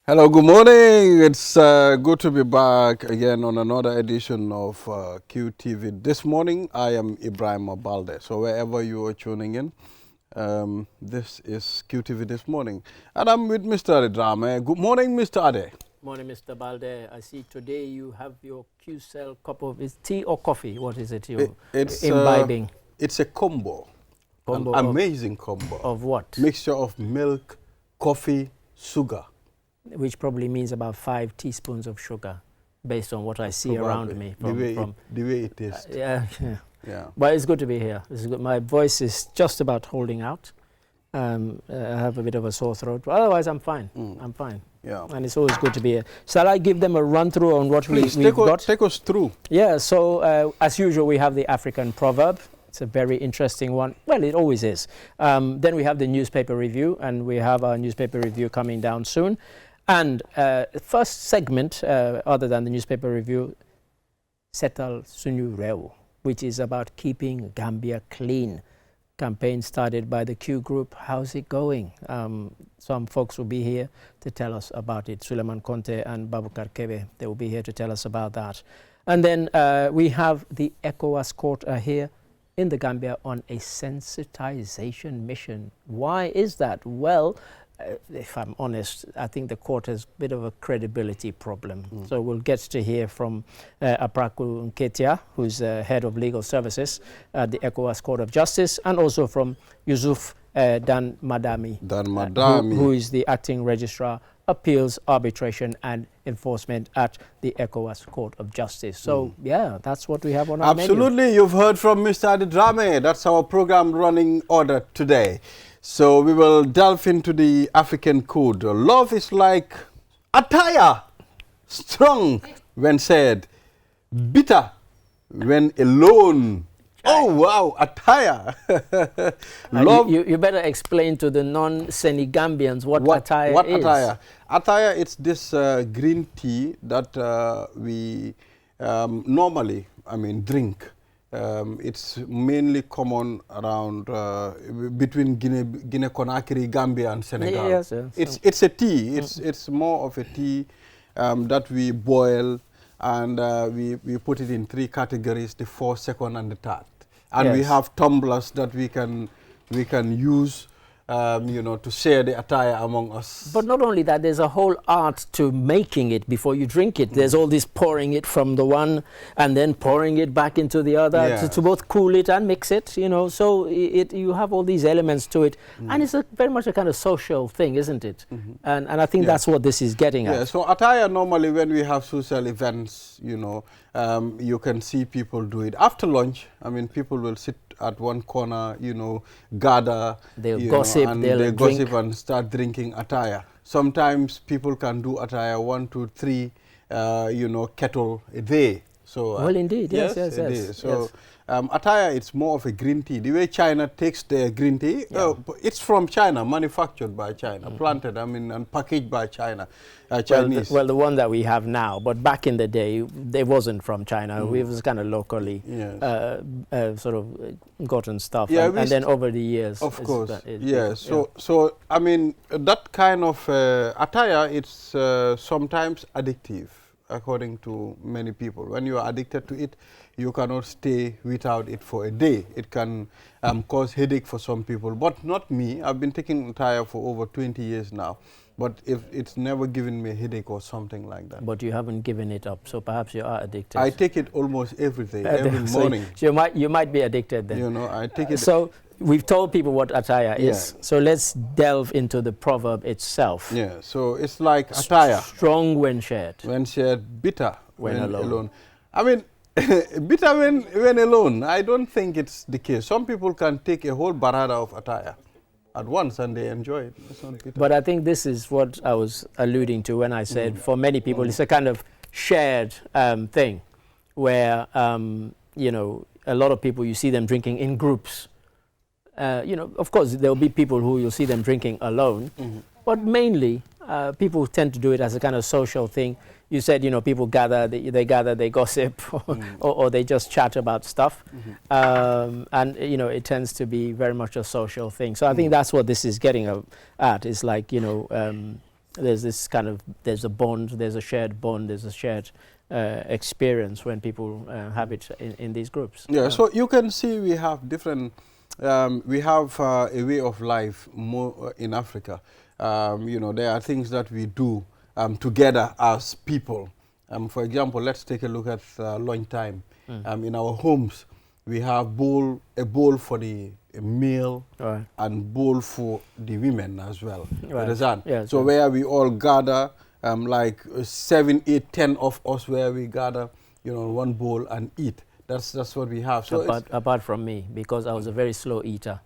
Hello, good morning. It's good to be back again on another edition of QTV. This morning, I am Ibrahim Abalde. So wherever you are tuning in, this is QTV this morning. And I'm with Mr. Adedrame. Good morning, Mr. Ade. Morning, Mr. Balde. I see today you have your Q-Cell cup of tea or coffee. What is it you're imbibing? It's a combo. Combo An amazing combo. Of what? Mixture of milk, coffee, sugar. Which probably means about 5 teaspoons of sugar, based on what I see around me. The way it tastes. Yeah. Yeah. But it's good to be here. It's good. My voice is just about holding out. I have a bit of a sore throat, but otherwise I'm fine. I'm fine. Yeah. And it's always good to be here. Shall I give them a run through on what we've got? Take us through. Yeah, so as usual, we have the African proverb. It's a very interesting one. Well, it always is. Then we have the newspaper review, and we have our newspaper review coming down soon. And first segment, other than the newspaper review, Setal Sunyu Reu, which is about keeping Gambia clean. Campaign started by the Q Group. How's it going? Some folks will be here to tell us about it. Suleiman Conte and Babukar Kebe, they will be here to tell us about that. And then we have the ECOWAS Court here in the Gambia on a sensitization mission. Why is that? Well, if I'm honest, I think the court has a bit of a credibility problem. So we'll get to hear from Apraku Nketia, who's head of legal services at the ECOWAS Court of Justice, and also from Yusuf Dan Madami, who is the acting registrar, appeals, arbitration and enforcement at the ECOWAS Court of Justice. So yeah, that's what we have on our menu. Absolutely, you've heard from Mr. Adedrame. That's our program running order today. So we will delve into the African code. Love is like attire, strong when said, bitter when alone. Oh wow, attire. Love. You better explain to the non-Senegambians what attire is. What attire? Attire, it's this green tea that we normally, drink. It's mainly common around between Guinea-Conakry, Gambia, and Senegal. Yes. It's a tea. It's more of a tea that we boil, and we put it in 3 categories: the first, second, and the third. And we have tumblers that we can use. To share the attire among us. But not only that, there's a whole art to making it before you drink it. There's all this pouring it from the one and then pouring it back into the other to both cool it and mix it, So you have all these elements to it. And it's very much a kind of social thing, isn't it? And I think that's what this is getting at. Yeah, so attire normally when we have social events, you can see people do it. After lunch, people will sit at one corner, gather. They'll gossip, they'll gossip and start drinking attire. Sometimes people can do attire 1, 2, 3, kettle a day. So well, indeed, yes. So attire, it's more of a green tea. The way China takes their green tea, it's from China, manufactured by China, planted, and packaged by China, Chinese. Well, the one that we have now, but back in the day, it wasn't from China. It was kind of locally sort of gotten stuff. And then over the years. Of course, So, that kind of attire, it's sometimes addictive, according to many people. When you are addicted to it, you cannot stay without it for a day. It can cause headache for some people, but not me. I've been taking attire for over 20 years now, but it's never given me a headache or something like that. But you haven't given it up, so perhaps you are addicted. I take it almost every day, every morning. So you might be addicted then. I take it. So we've told people what attire is. So let's delve into the proverb itself. Yeah, so it's like attire. Strong when shared. When shared, bitter when alone. Bitter when alone, I don't think it's the case. Some people can take a whole barada of attire at once and they enjoy it. It's not bitter. But I think this is what I was alluding to when I said for many people it's a kind of shared thing where, a lot of people, you see them drinking in groups. Of course, there will be people who you'll see them drinking alone, but mainly people tend to do it as a kind of social thing. You said, people gather, they gossip, or they just chat about stuff. And, it tends to be very much a social thing. So I think that's what this is getting at. It's like, there's this kind of, there's a bond, there's a shared bond, there's a shared experience when people have it in these groups. Yeah, so you can see we have different, we have a way of life more in Africa. You know, there are things that we do together as people. For example, let's take a look at lunch time. In our homes, we have a bowl for the meal and bowl for the women as well. Understand? Yeah, so where we all gather, like 7, 8, 10 of us, where we gather, you know, one bowl and eat. That's what we have. So apart from me, because I was a very slow eater,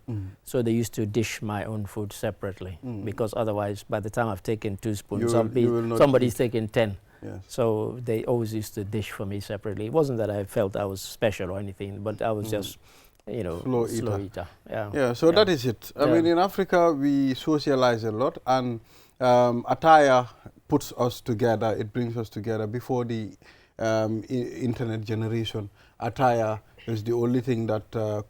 so they used to dish my own food separately, because otherwise, by the time I've taken 2 spoons, somebody's taken 10. Yes. So they always used to dish for me separately. It wasn't that I felt I was special or anything, but I was just, you know, slow eater. Yeah. Yeah. So that is it. I mean, in Africa, we socialize a lot, and attire puts us together. It brings us together. Before the internet generation, attire is the only thing that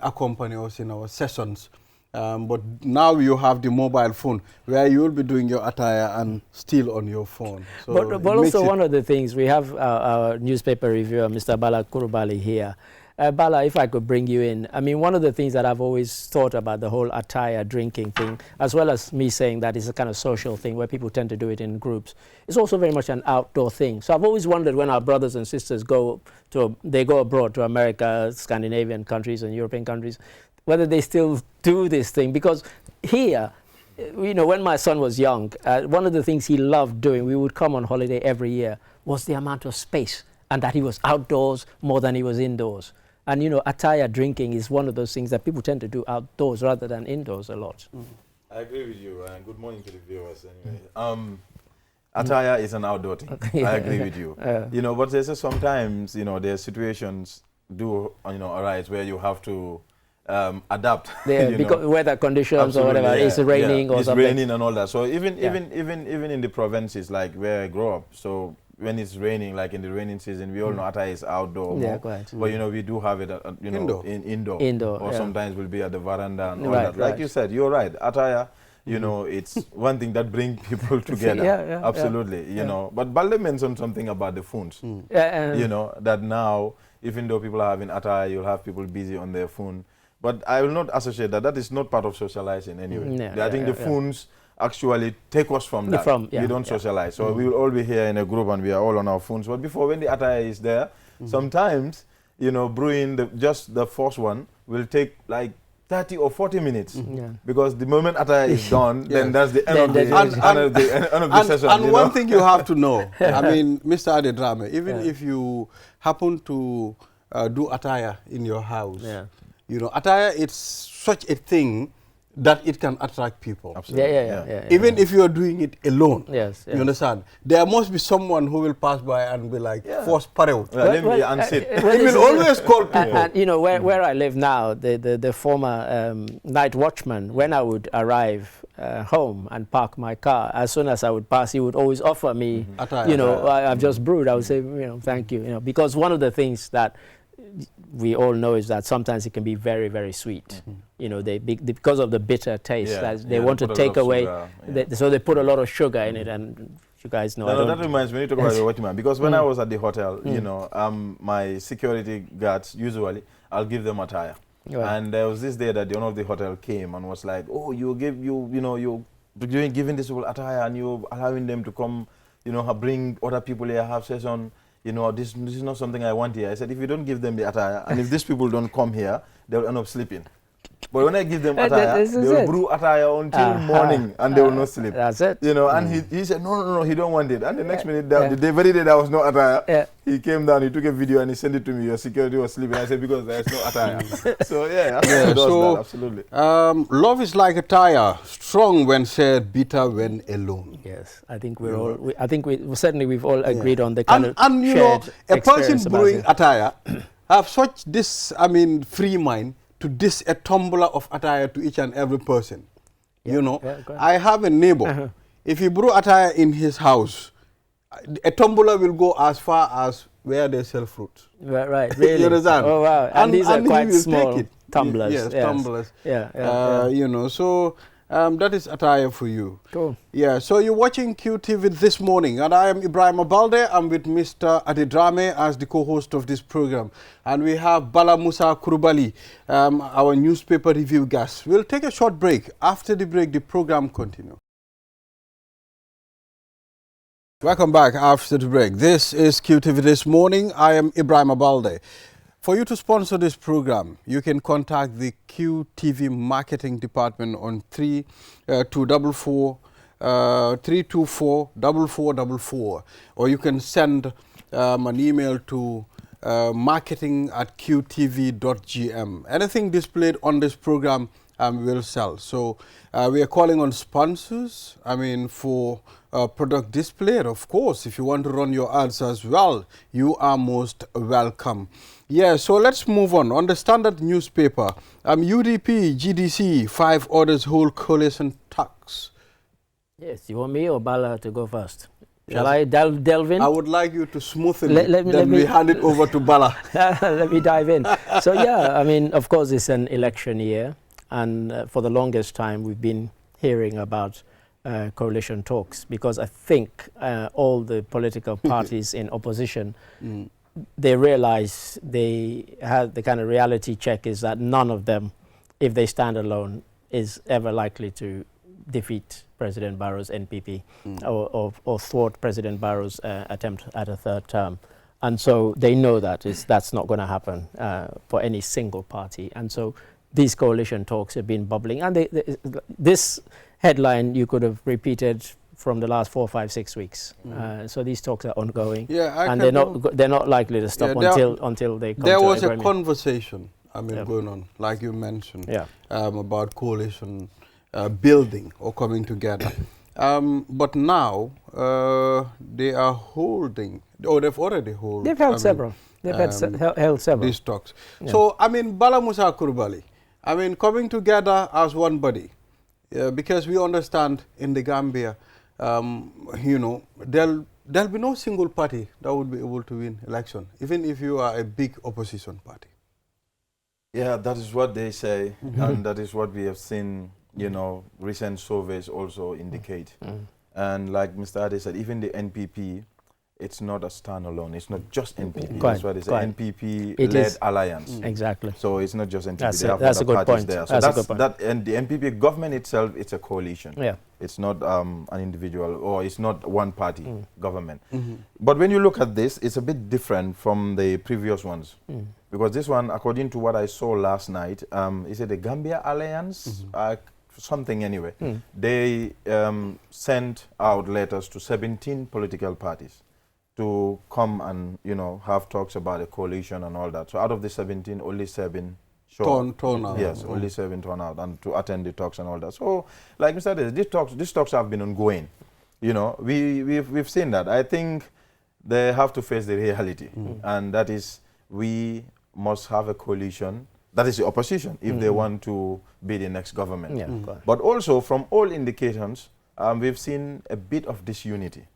accompany us in our sessions. But now you have the mobile phone where you will be doing your attire and still on your phone. So but also one of the things, we have our newspaper reviewer, Mr. Bala Kurubali here. Bala, if I could bring you in. I mean, one of the things that I've always thought about the whole attire drinking thing, as well as me saying that it's a kind of social thing where people tend to do it in groups, it's also very much an outdoor thing. So I've always wondered when our brothers and sisters go abroad to America, Scandinavian countries and European countries, whether they still do this thing. Because here, you know, when my son was young, one of the things he loved doing, we would come on holiday every year, was the amount of space, and that he was outdoors more than he was indoors. And, you know, attire drinking is one of those things that people tend to do outdoors rather than indoors a lot. I agree with you, and good morning to the viewers anyway. Attire is an outdoor thing. I agree with you. You know, but there's sometimes, you know, there are situations arise where you have to adapt. Because weather conditions or whatever, it's raining or something. It's raining and all that. So even in the provinces, like where I grew up, so when it's raining, like in the raining season, we all know attire is outdoor. Yeah, quite. But you know, we do have it indoor. Or sometimes we'll be at the veranda and all that. Like you said, you're right. Attire, you know, it's one thing that brings people together. Absolutely. You know, but Balde mentioned something about the phones. You know, that now, even though people are having attire, you'll have people busy on their phone. But I will not associate that. That is not part of socializing anyway. I think the phones actually take us from that. We don't socialize. So we will all be here in a group and we are all on our phones. But before, when the attire is there, sometimes, you know, brewing just the first one will take like 30 or 40 minutes. Because the moment attire is done, then that's the end of the session. And one thing you have to know, I mean, Mr. Adedrame, even if you happen to do attire in your house, you know, attire is such a thing that it can attract people. Absolutely. Even if you are doing it alone. You understand? There must be someone who will pass by and be like, force parade. And sit. It will always call people. And you know, where I live now, the former night watchman, when I would arrive home and park my car, as soon as I would pass, he would always offer me, you know, I've just brewed. I would say, you know, thank you. You know, because one of the things that we all know is that sometimes it can be very, very sweet. You know, because of the bitter taste, that they want to take away. So they put a lot of sugar in it, and you guys know. No, that reminds me, when you talk about the watchman, because when I was at the hotel, you know, my security guards, usually, I'll give them attire. And there was this day that the owner of the hotel came and was like, oh, you're giving this people attire and you're allowing them to come, you know, bring other people here, have session. You know, this is not something I want here. I said, if you don't give them the attire, and if these people don't come here, they'll end up sleeping. But when I give them attire, they will brew attire until morning, and they will not sleep. That's it. You know, and he said, no, he don't want it. And the next minute, the very day there was no attire, he came down, he took a video, and he sent it to me. Your security was sleeping. I said, because there's no attire. So, absolutely. Love is like a tire, strong when shared, bitter when alone. Yes, I think we're all. We've all agreed on the kind of and you know, a person brewing attire have such this, I mean, free mind to dish a tumbler of attire to each and every person. You know, I have a neighbor. If he brew attire in his house, a tumbler will go as far as where they sell fruit. Right, really? You understand? Oh, wow. And these are quite small tumblers. Yes, tumblers. You know, so that is attire for you. Cool. Yeah, so you're watching QTV this morning, and I am Ibrahim Abalde. I'm with Mr. Adedrame as the co-host of this program. And we have Bala Musa Kurubali, our newspaper review guest. We'll take a short break. After the break, the program continues. Welcome back after the break. This is QTV This Morning. I am Ibrahim Abalde. For you to sponsor this program, you can contact the QTV Marketing Department on 324-4444, or you can send an email to marketing@qtv.gm. Anything displayed on this program will sell. So we are calling on sponsors, for product display. Of course, if you want to run your ads as well, you are most welcome. Yeah, so let's move on. On the Standard newspaper, UDP, GDC, 5 orders hold coalition talks. Yes, you want me or Bala to go first? Shall I delve in? I would like you to smoothen it, then we hand it over to Bala. Let me dive in. So yeah, of course it's an election year, and for the longest time we've been hearing about coalition talks, because I think all the political parties in opposition, they realize they have the kind of reality check is that none of them, if they stand alone, is ever likely to defeat President Barrow's NPP or thwart President Barrow's attempt at a third term. And so they know that that's not going to happen for any single party. And so these coalition talks have been bubbling. And this headline you could have repeated from the last 4, 5, 6 weeks. So these talks are ongoing. Yeah, and they're not likely to stop until they come to There was agreement. a conversation going on, like you mentioned, about coalition building or coming together. But now they are holding, or they've already held. They've held several. They've held several. These talks. Yeah. So, Bala Musa Kurubali, coming together as one body, because we understand in the Gambia, there'll be no single party that would be able to win election, even if you are a big opposition party. Yeah, that is what they say, and that is what we have seen. Recent surveys also indicate. And like Mr. Ade said, even the NPP, it's not a standalone. It's not just NPP. That's why it's an NPP-led alliance. Exactly. So it's not just NPP. That's a good point. There. So and the NPP government itself, it's a coalition. Yeah. It's not an individual, or it's not one party government. But when you look at this, it's a bit different from the previous ones. Because this one, according to what I saw last night, is it the Gambia Alliance? Something anyway. They sent out letters to 17 political parties to come and have talks about a coalition and all that. So out of the 17, only 7 turn out. Yes, only 7 turn out and to attend the talks and all that. So, like Mr. Ade, these talks have been ongoing. We've seen that. I think they have to face the reality, and that is we must have a coalition. That is the opposition, if they want to be the next government. Yeah, but also, from all indications, we've seen a bit of disunity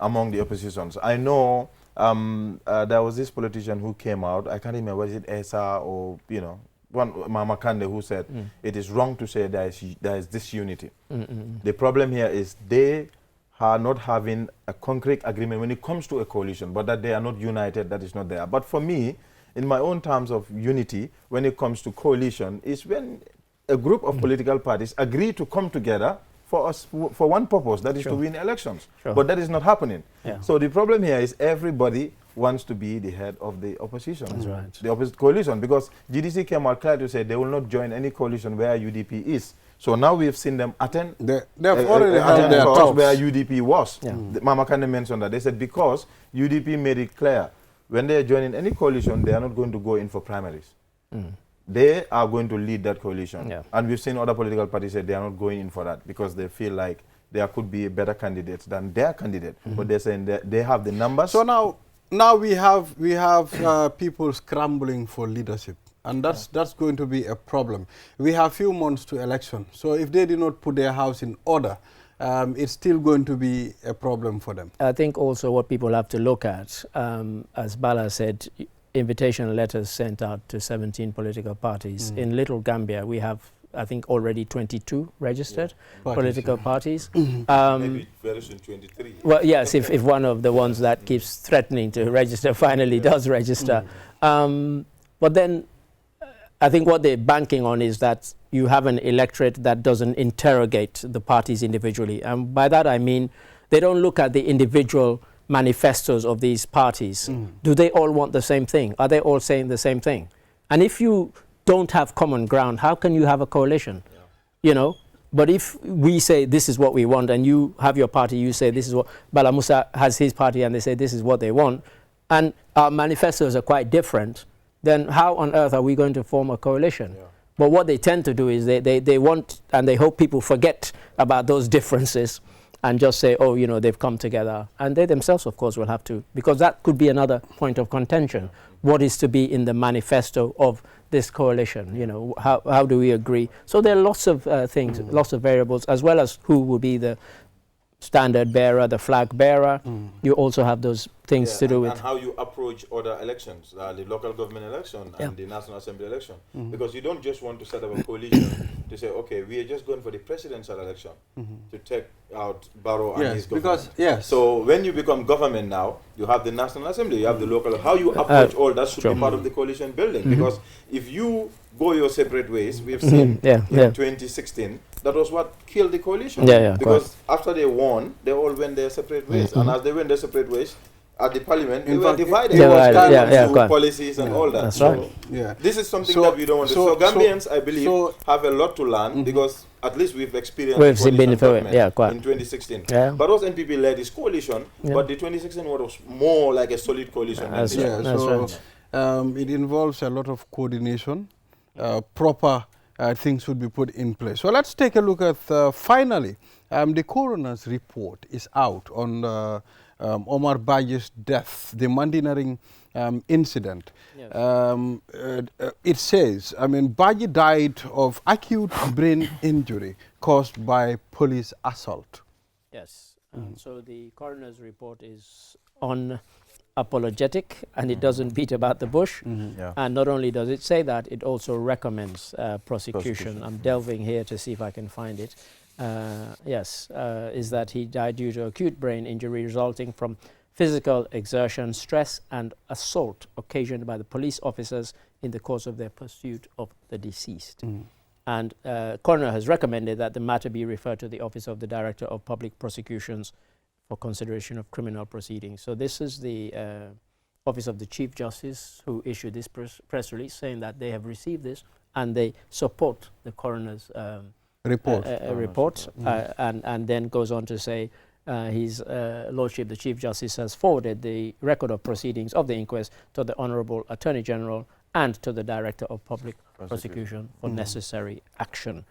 among the oppositions. I know there was this politician who came out, I can't remember, was it Esa or, one Mama Kande, who said it is wrong to say there is disunity. The problem here is they are not having a concrete agreement when it comes to a coalition, but that they are not united, that is not there. But for me, in my own terms of unity, when it comes to coalition, is when a group of political parties agree to come together for one purpose, that is to win elections. But that is not happening. So the problem here is everybody wants to be the head of the opposition. That's right. The opposite coalition, because GDC came out clear to say they will not join any coalition where UDP is. So now we've seen them attend. They've already had their talks where UDP was. Mama Kande mentioned that. They said because UDP made it clear when they are joining any coalition, they are not going to go in for primaries. They are going to lead that coalition. And we've seen other political parties say they are not going in for that because they feel like there could be better candidates than their candidate. But they're saying that they have the numbers. So now we have people scrambling for leadership. And that's going to be a problem. We have few months to election. So if they do not put their house in order, it's still going to be a problem for them. I think also what people have to look at, as Bala said, invitation letters sent out to 17 political parties. In Little Gambia, we have I think already 22 registered political parties. Maybe very soon 23. Well, yes, if one of the ones that keeps threatening to register finally does register. But then I think what they're banking on is that you have an electorate that doesn't interrogate the parties individually. And by that I mean they don't look at the individual manifestos of these parties. Do they all want the same thing? Are they all saying the same thing? And if you don't have common ground, how can you have a coalition? You know? But if we say this is what we want and you have your party, you say this is what, Bala Musa has his party and they say this is what they want, and our manifestos are quite different, then how on earth are we going to form a coalition? But what they tend to do is they want and they hope people forget about those differences and just say, oh, you know, they've come together. And they themselves, of course, will have to, because that could be another point of contention. What is to be in the manifesto of this coalition? You know, how do we agree? So there are lots of things, lots of variables, as well as who will be the standard bearer, the flag bearer. You also have those things to do with... And how you approach other elections, the local government election and the National Assembly election. Because you don't just want to set up a coalition to say, okay, we are just going for the presidential election to take out Barrow and his government. So when you become government now, you have the National Assembly, you have the local... How you approach all that should be part of the coalition building. Because if you go your separate ways, we've seen in 2016, that was what killed the coalition. Because after they won, they all went their separate ways. And as they went their separate ways, at the parliament, they were divided. Policies and all that. That's right. This is something that we don't want to. So Gambians, I believe, have a lot to learn because at least we've experienced in 2016. Barrow's NPP led this coalition, but the 2016 was more like a solid coalition. It involves a lot of coordination, proper things would be put in place. So let's take a look at, finally, the coroner's report is out on Omar Baji's death, the Mandinering incident. It says, I mean, Baji died of acute brain injury caused by police assault. Yes. So the coroner's report is unapologetic and it doesn't beat about the bush. And not only does it say that, it also recommends prosecution. I'm delving here to see if I can find it. Is that he died due to acute brain injury resulting from physical exertion, stress and assault occasioned by the police officers in the course of their pursuit of the deceased. And coroner has recommended that the matter be referred to the Office of the Director of Public Prosecutions for consideration of criminal proceedings. So this is the Office of the Chief Justice who issued this press release saying that they have received this and they support the coroner's report, and then goes on to say his Lordship the Chief Justice has forwarded the record of proceedings of the inquest to the Honourable Attorney General and to the Director of Public Prosecution for necessary action.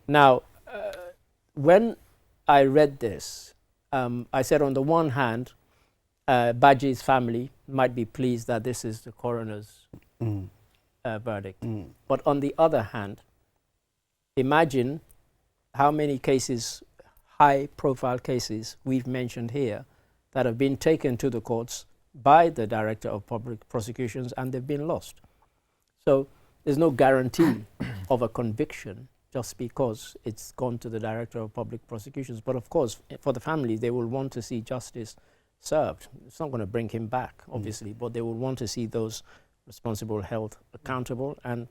Now, when I read this, I said on the one hand, Baji's family might be pleased that this is the coroner's verdict. But on the other hand, imagine how many cases, high-profile cases, we've mentioned here that have been taken to the courts by the Director of Public Prosecutions and they've been lost. So there's no guarantee of a conviction just because it's gone to the Director of Public Prosecutions. But of course, for the family, they will want to see justice served. It's not going to bring him back, obviously, but they will want to see those responsible held accountable and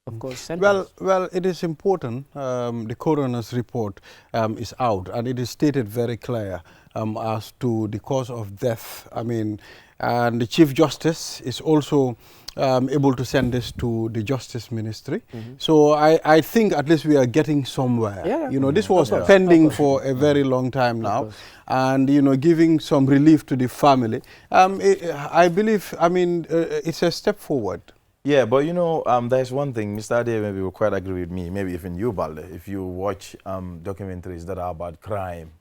of course, well, it is important. The coroner's report is out, and it is stated very clear as to the cause of death. I mean, and the Chief Justice is also able to send this to the Justice Ministry. So I think at least we are getting somewhere. You know, this was pending for a very long time now, and you know, giving some relief to the family. I believe. I mean, it's a step forward. Yeah, but you know, there's one thing, Mr. Ade maybe will quite agree with me, maybe even you, Balde, if you watch documentaries that are about crime,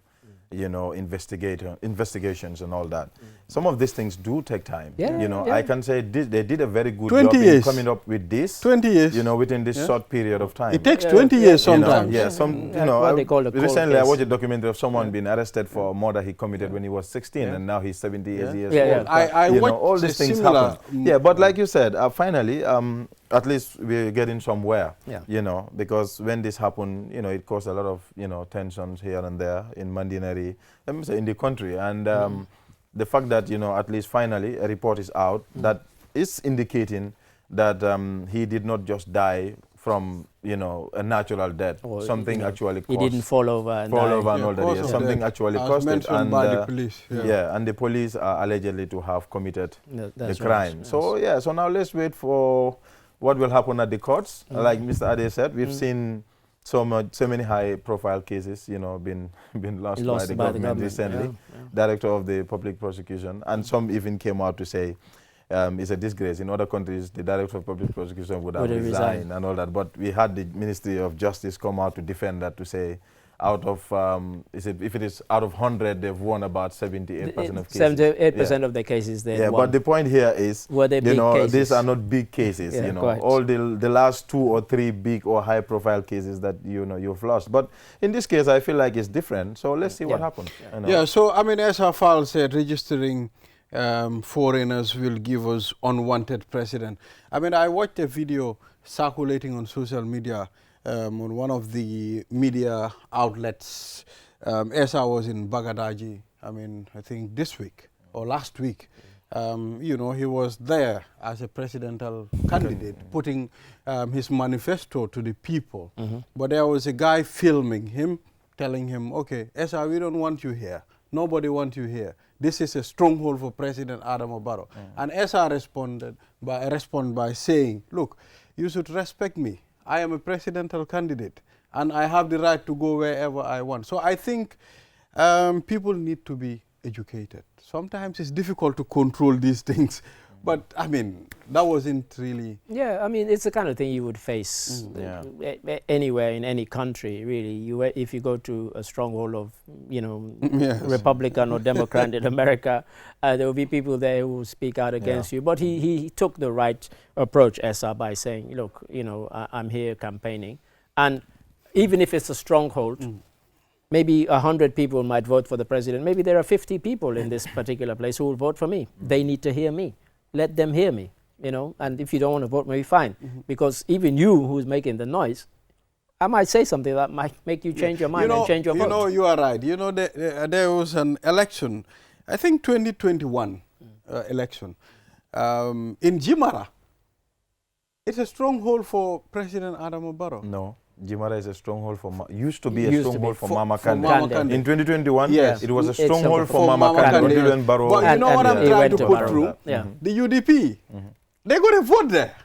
you know, investigations and all that. Some of these things do take time. You know, I can say they did a very good job in coming up with this. 20 years. You know, within this short period of time. It takes 20 years sometimes. You know, recently I watched a documentary of someone being arrested for a murder he committed when he was 16 and now he's 70 years old. I watched all these things happen. But like you said, finally, at least we're getting somewhere, you know, because when this happened, you know, it caused a lot of, you know, tensions here and there in Mandinari, in the country. And the fact that, you know, at least finally a report is out that is indicating that he did not just die from, you know, a natural death. Or something actually caused. He didn't fall over and all that. Yeah, something actually caused it. And by the police. and the police are allegedly to have committed the crime. Right, yes. So so now let's wait for what will happen at the courts. Like Mr. Ade said, we've seen so many high-profile cases, you know, been lost by the government recently. Director of the public prosecution, and some even came out to say it's a disgrace. In other countries, the director of public prosecution would have resigned and all that. But we had the Ministry of Justice come out to defend that, to say out of, if it is out of 100, they've won about 78% of cases. 78% of the cases they won. But the point here is, were they big cases? These are not big cases, you know. Quite. All the last 2 or 3 big or high-profile cases that, you know, you've lost. But in this case, I feel like it's different. So let's see what happens. So, I mean, as Afal said, registering foreigners will give us unwanted precedent. I mean, I watched a video circulating on social media on one of the media outlets as I was in Bagadaji, I mean, I think this week or last week. You know, he was there as a presidential candidate, putting his manifesto to the people. But there was a guy filming him, telling him, okay, Esa, we don't want you here. Nobody wants you here. This is a stronghold for President Adama Barrow. And Esa responded by saying, look, you should respect me. I am a presidential candidate, and I have the right to go wherever I want. So I think people need to be educated. Sometimes it's difficult to control these things, but I mean, that wasn't really... Yeah, I mean, it's the kind of thing you would face anywhere in any country, really. If you go to a stronghold of, you know, Republican or Democrat in America, there will be people there who will speak out against you. But he took the right approach, Esa, by saying, look, you know, I'm here campaigning. And even if it's a stronghold, maybe 100 people might vote for the president. Maybe there are 50 people in this particular place who will vote for me. They need to hear me. Let them hear me, you know, and if you don't want to vote, maybe fine. Because even you who's making the noise, I might say something that might make you change your mind and change your vote. You know, you are right. You know, there was an election, I think 2021 election, in Jimara. It's a stronghold for President Adama Barrow. No. Jimara is a stronghold for, used to be a stronghold for Mama Kandeh. In 2021, it was a stronghold for Mama Kandeh. But you know what I'm trying to put through? The UDP, they're going to vote there.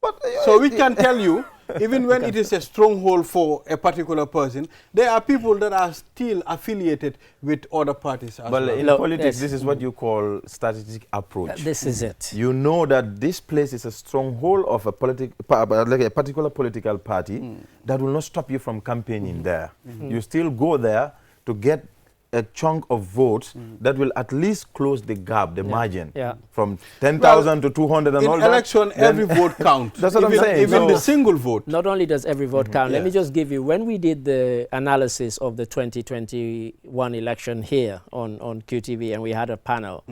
But, so we can tell you, even when it is a stronghold for a particular person, there are people that are still affiliated with other parties. But in politics, this is what you call strategic approach. This is it. You know that this place is a stronghold of a particular political party that will not stop you from campaigning there. You still go there to get a chunk of votes that will at least close the gap, the margin, from 10,000 to 200 and all that. In election, every vote counts. That's what I'm saying. Even the single vote. Not only does every vote count, let me just give you, when we did the analysis of the 2021 election here on QTV, and we had a panel,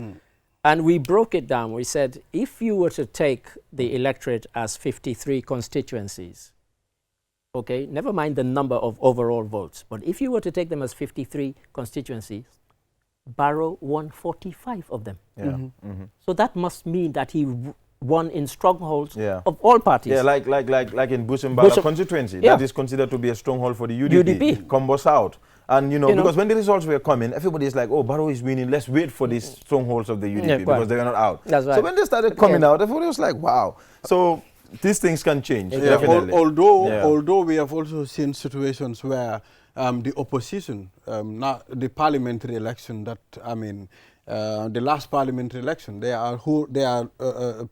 and we broke it down. We said, if you were to take the electorate as 53 constituencies, okay, never mind the number of overall votes, but if you were to take them as 53 constituencies, Barrow won 45 of them. So that must mean that he won in strongholds of all parties. Yeah, like in Busumbala constituency, that is considered to be a stronghold for the UDP. Combo South. And you know, because when the results were coming, everybody is like, oh, Barrow is winning, let's wait for these strongholds of the UDP because they were not out. That's right. So when they started coming out, everybody was like, wow. So these things can change, definitely. Although we have also seen situations where the opposition, not the parliamentary election, that I mean, the last parliamentary election, there are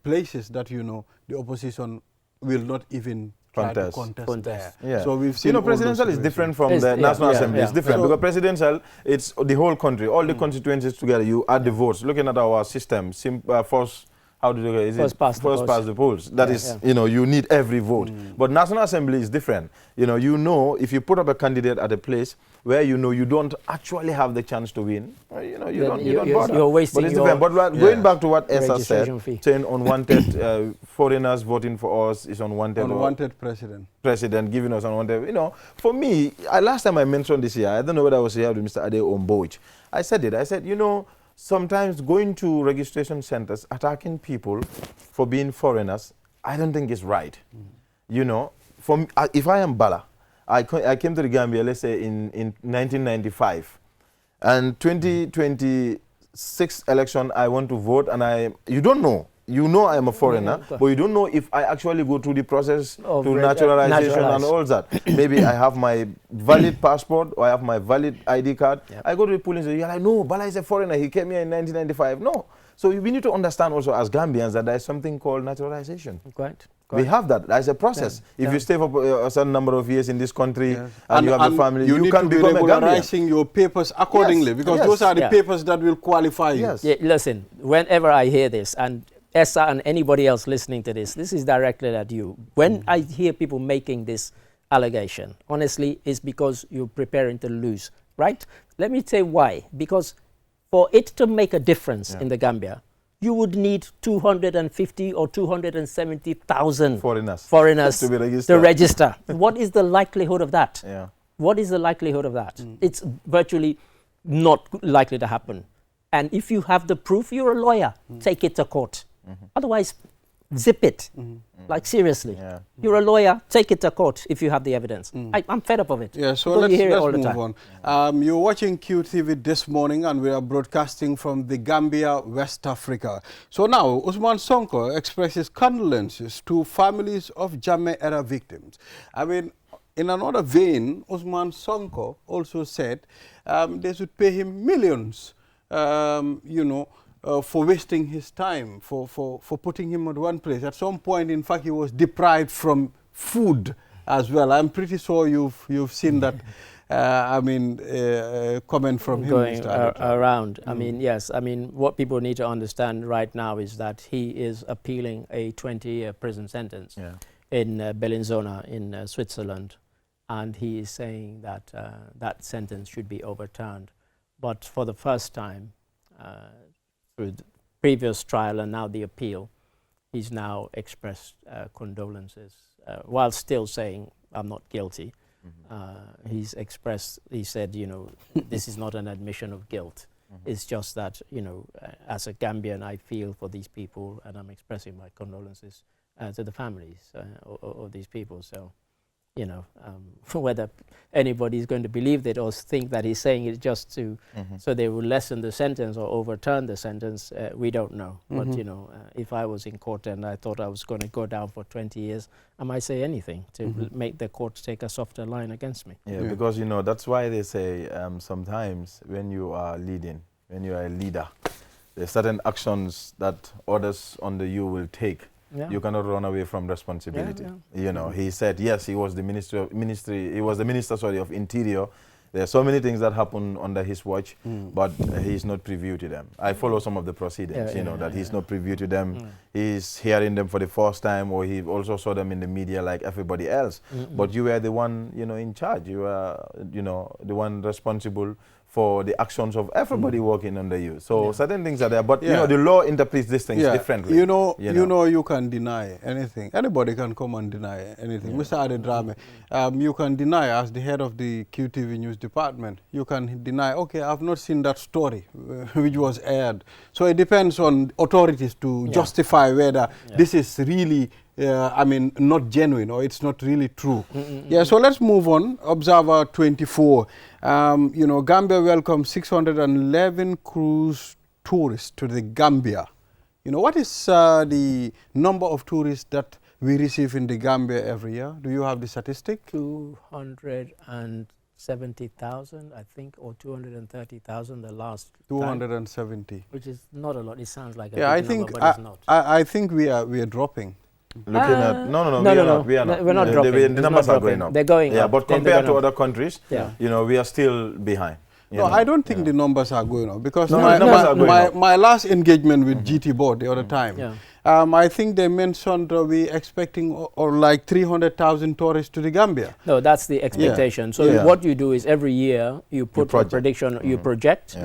places that, you know, the opposition will not even try to contest there. So we've seen, you know, presidential is different from the National Assembly. It's different because presidential, it's the whole country, all the constituencies together. You add the votes. Looking at our system, how do you is first it past the polls? That is, you know, you need every vote. But National Assembly is different. You know, if you put up a candidate at a place, where you know you don't actually have the chance to win, you know, you don't bother. You're wasting But going back to what Esa said, saying unwanted foreigners voting for us is unwanted. Unwanted president giving us unwanted. You know, for me, last time I mentioned this here, I don't know whether I was here with Mr. Ade Omboich. I said it. I said, you know, sometimes going to registration centers, attacking people for being foreigners, I don't think it's right. You know, if I am Bala, I came to the Gambia, let's say, in 1995. And 2026 election, I want to vote, and you don't know. You know I am a foreigner, but you don't know if I actually go through the process to naturalization and all that. Maybe I have my valid passport or I have my valid ID card. Yep. I go to the police and you're like, no, Bala is a foreigner. He came here in 1995. No. So we need to understand also as Gambians that there is something called naturalization. Quite. We have that as a process. Yeah. If you stay for a certain number of years in this country and you have a family, you can become a Gambian. Regularizing your papers accordingly, because those are the papers that will qualify you. Yeah, listen, whenever I hear this, and Esa and anybody else listening to this is directed at you. When I hear people making this allegation, honestly, it's because you're preparing to lose, right? Let me tell you why. Because for it to make a difference in the Gambia, you would need 250 or 270,000 foreigners to register. What is the likelihood of that? Yeah. What is the likelihood of that? It's virtually not likely to happen. And if you have the proof, you're a lawyer. Take it to court. Otherwise, zip it. Like, seriously. Yeah. You're a lawyer, take it to court if you have the evidence. I'm fed up of it. Yeah, so let's move on. You're watching QTV this morning, and we are broadcasting from the Gambia, West Africa. So now, Usman Sonko expresses condolences to families of Jammeh-era victims. I mean, in another vein, Usman Sonko also said they should pay him millions, you know, for wasting his time, for putting him at one place. At some point, in fact, he was deprived from food as well. I'm pretty sure you've seen that, I mean, comment from him. Going around. I mean, yes. I mean, what people need to understand right now is that he is appealing a 20-year prison sentence in Bellinzona in Switzerland. And he is saying that that sentence should be overturned. But for the first time, through the previous trial and now the appeal, he's now expressed condolences, while still saying, I'm not guilty. He's expressed, he said, you know, this is not an admission of guilt. It's just that, you know, as a Gambian, I feel for these people, and I'm expressing my condolences to the families of these people. So, you know, whether anybody is going to believe that or think that he's saying it just to, so they will lessen the sentence or overturn the sentence, we don't know. But, you know, if I was in court and I thought I was going to go down for 20 years, I might say anything to make the court take a softer line against me. Yeah, because, you know, that's why they say sometimes when you are leading, when you are a leader, there are certain actions that others under you will take. Yeah. You cannot run away from responsibility. You know, he said, yes, he was the minister of Interior. There are so many things that happen under his watch, but he's not privy to them. I follow some of the proceedings, you know, that he's not privy to them. He's hearing them for the first time, or he also saw them in the media like everybody else. But you were the one, you know, in charge. You were, you know, the one responsible for the actions of everybody working under you. So certain things are there, but you know, the law interprets these things differently. You know, you can deny anything. Anybody can come and deny anything. Mr. Adedrame, you can deny as the head of the QTV News Department. You can deny, okay, I've not seen that story which was aired. So it depends on authorities to justify whether this is really I mean, not genuine or it's not really true. Yeah, so let's move on. Observer 24. You know, Gambia welcomes 611 cruise tourists to the Gambia. You know, what is the number of tourists that we receive in the Gambia every year? Do you have the statistic? 270,000, I think, or 230,000 the last 270. Time, which is not a lot. It sounds like a big number, but it's not. I think we are dropping. Looking at no, we are not. We're not dropping. The numbers are going up. They're going up. Yeah, but compared to other countries, you know, we are still behind. No, I don't think the numbers are going up, because my last engagement with GT Board the other time, I think they mentioned we expecting or like 300,000 tourists to the Gambia. No, that's the expectation. So what you do is every year you put a prediction, you project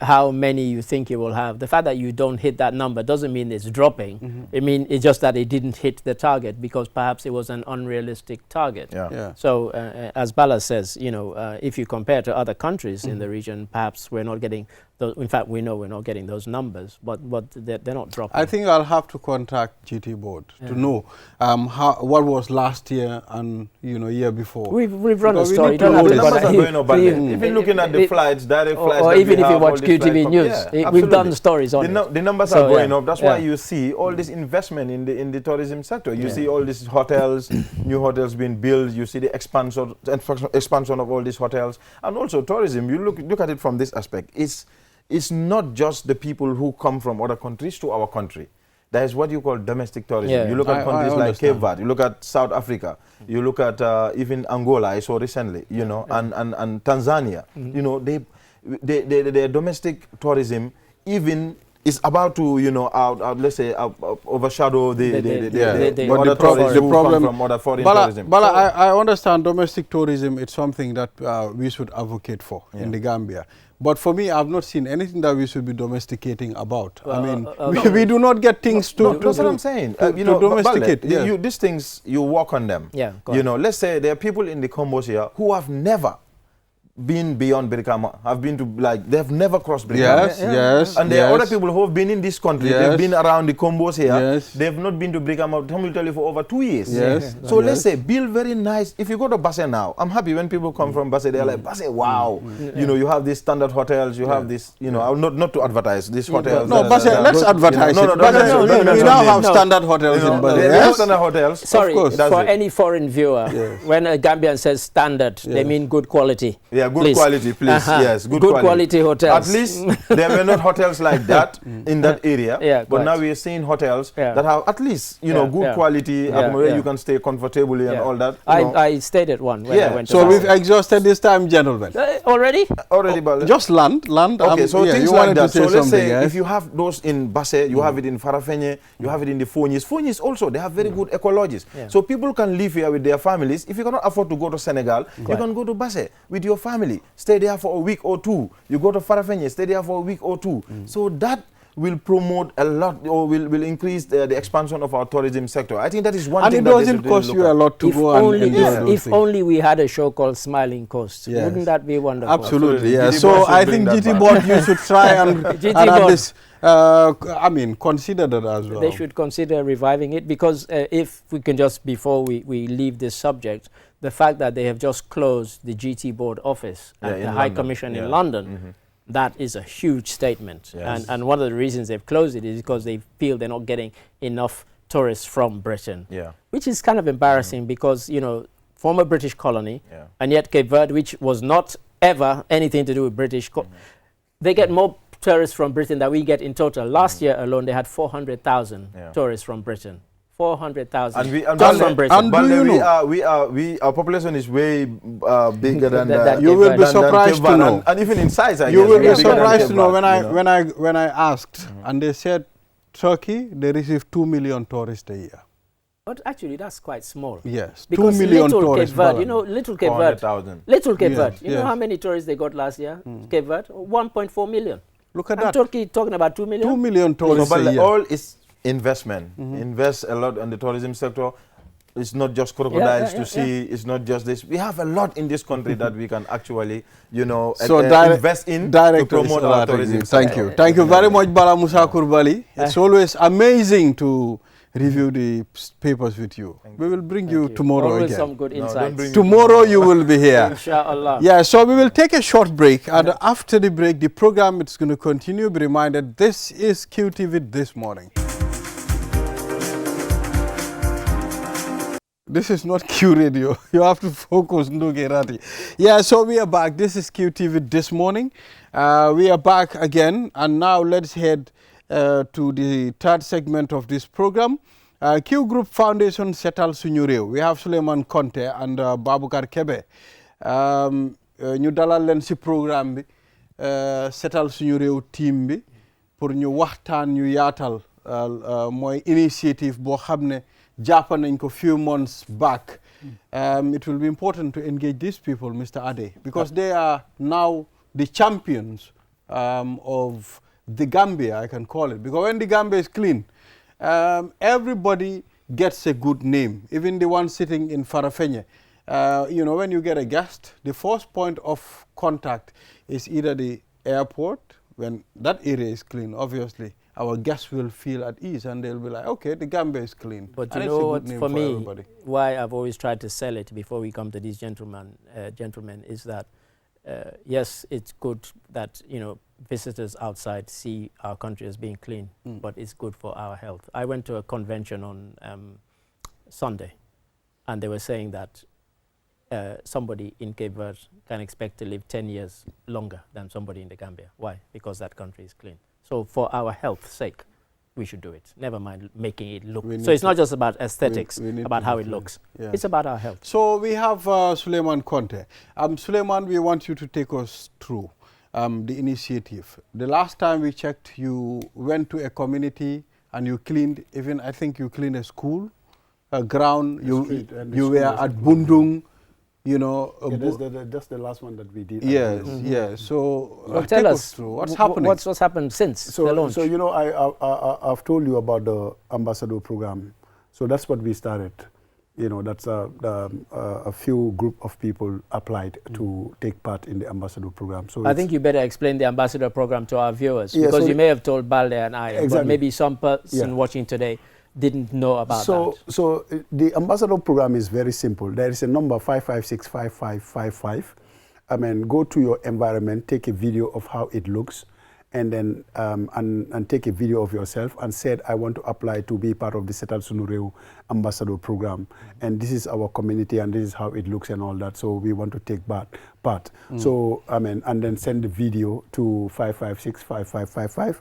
how many you think you will have. The fact that you don't hit that number doesn't mean it's dropping. It means it's just that it didn't hit the target because perhaps it was an unrealistic target. So as Bala says, you know, if you compare to other countries in the region, perhaps we're not getting those. In fact, we know we're not getting those numbers, but they're not dropping. I think I'll have to contact GT board to know what was last year and year before. We've run a story. The numbers are going up. Even looking at the flights, direct flights, or even if you watch QTV News, we've done stories on it. The numbers are going up. That's why you see all this investment in the tourism sector. You see all these hotels, new hotels being built. You see the expansion of all these hotels, and also tourism. You look at it from this aspect. It's not just the people who come from other countries to our country. There is what you call domestic tourism. You look at countries like Cape Verde, you look at South Africa, you look at even Angola, I saw recently, and Tanzania. You know, their domestic tourism even is about to, let's say, overshadow the other tourists who come from other foreign tourism. But I understand domestic tourism, it's something that we should advocate for in the Gambia. But for me, I've not seen anything that we should be domesticating about. I mean, we do not get things to that's what I'm saying. To domesticate. These things, you work on them. Let's say there are people in the Combos here who have never been beyond Brikama, have been to, like, they've never crossed Brikama. Yes. And there are other people who have been in this country, they've been around the Combos here, they've not been to Brikama, some will tell you, for over 2 years. So let's say, build very nice, if you go to Basse now, I'm happy when people come from Basse, they're like, Basse, wow. You have these standard hotels, you have this, not to advertise, these hotels. No, Basse, let's advertise it. We now have standard hotels in Basse. They have standard hotels. Sorry, for any foreign viewer, when a Gambian says standard, they mean good quality. Good quality, please. Yes, good quality hotels. At least there were not hotels like that in that area. But now we are seeing hotels that have at least, good quality, where you can stay comfortably and all that. I stayed at one when I went to So we've exhausted this time, gentlemen. Already? Already, just land. Okay, so things like that. So let's say if you have those in Basse, you have it in Farafenye, you have it in the Fonyis. Fonyis also, they have very good ecologies. So people can live here with their families. If you cannot afford to go to Senegal, you can go to Basse with your family. Stay there for a week or two. You go to Farafenye, stay there for a week or two. So that will promote a lot, or will increase the expansion of our tourism sector. I think that is one thing. And it doesn't cost you a lot to go and enjoy those things. If only we had a show called Smiling Coast. Wouldn't that be wonderful? Absolutely, yeah. So I think GT Board, you should try and add this. Consider that as well. They should consider reviving it, because if we can just, before we leave this subject, the fact that they have just closed the GT Board office at the High Commission in London, that is a huge statement. And one of the reasons they've closed it is because they feel they're not getting enough tourists from Britain, which is kind of embarrassing because, former British colony, and yet Cape Verde, which was not ever anything to do with British, they get more tourists from Britain than we get in total. Last year alone, they had 400,000 tourists from Britain. 400,000 just from Britain. And our population is way bigger than you will be surprised to know. And even in size, I you will be surprised to know when I asked, and they said Turkey, they receive 2 million tourists a year. But actually, that's quite small. Yes, because 2 million little tourists. Cape Verde, little Cape Verde. Little Cape Verde. You know how many tourists they got last year? Cape Verde, 1.4 million. Look at and that. Turkey talking about 2 million. 2 million tourists a year. All is investment. Invest a lot in the tourism sector. It's not just crocodiles to see. It's not just this. We have a lot in this country that we can actually, invest in to promote our tourism. Thank you. Thank you very much, Bala Musa Kurbali. It's always amazing to review the papers with you. We will bring you tomorrow always again. Some good insights. Tomorrow you will be here. Inshallah. Yeah, so we will take a short break, and after the break, the program is going to continue. Be reminded, this is QTV This Morning. This is not Q Radio. You have to focus, Ndugerati. Yeah, so we are back. This is QTV This Morning. We are back again, and now let's head to the third segment of this program. Q Group Foundation Setal Suñu Réew. We have Suleiman Conte and Baboucar Kebe. Ñu dalal leen ci programme bi Setal Suñu Réew team bi pour ñu waxtaan ñu yaatal mooy initiative boo xam ne jàpp nañ ko few months back. It will be important to engage these people, Mr. Ade, because they are now the champions of the Gambia, I can call it. Because when the Gambia is clean, everybody gets a good name, even the one sitting in Farafenye. You know, when you get a guest, the first point of contact is either the airport. When that area is clean, obviously, our guests will feel at ease and they'll be like, okay, the Gambia is clean. But you know what, for me, why I've always tried to sell it before we come to these gentlemen is that, yes, it's good that, you know, visitors outside see our country as being clean, but it's good for our health. I went to a convention on Sunday, and they were saying that somebody in Cape Verde can expect to live 10 years longer than somebody in the Gambia. Why? Because that country is clean. So for our health's sake, we should do it. Never mind making it look. So it's not just about aesthetics, about how it looks. Yeah. It's about our health. So we have Suleiman Conte. Suleiman, we want you to take us through the initiative. The last time we checked, you went to a community and you cleaned, even I think you cleaned a school, a ground. You were at Bundung. You know, that's the last one that we did. Yes, yes. So well, tell us through what's happening. What's happened since the launch? So you know, I've told you about the ambassador program. So that's what we started. You know, that's a few group of people applied to take part in the ambassador program. So I think you better explain the ambassador program to our viewers, because so you may have told Balde and I, exactly. But maybe some person watching today didn't know about that. So the ambassador program is very simple. There is a number 5565555. I mean, go to your environment, take a video of how it looks, and then and take a video of yourself and said, I want to apply to be part of the Setal Sunureu ambassador program. And this is our community and this is how it looks and all that. So we want to take part. So, I mean, and then send the video to 5565555.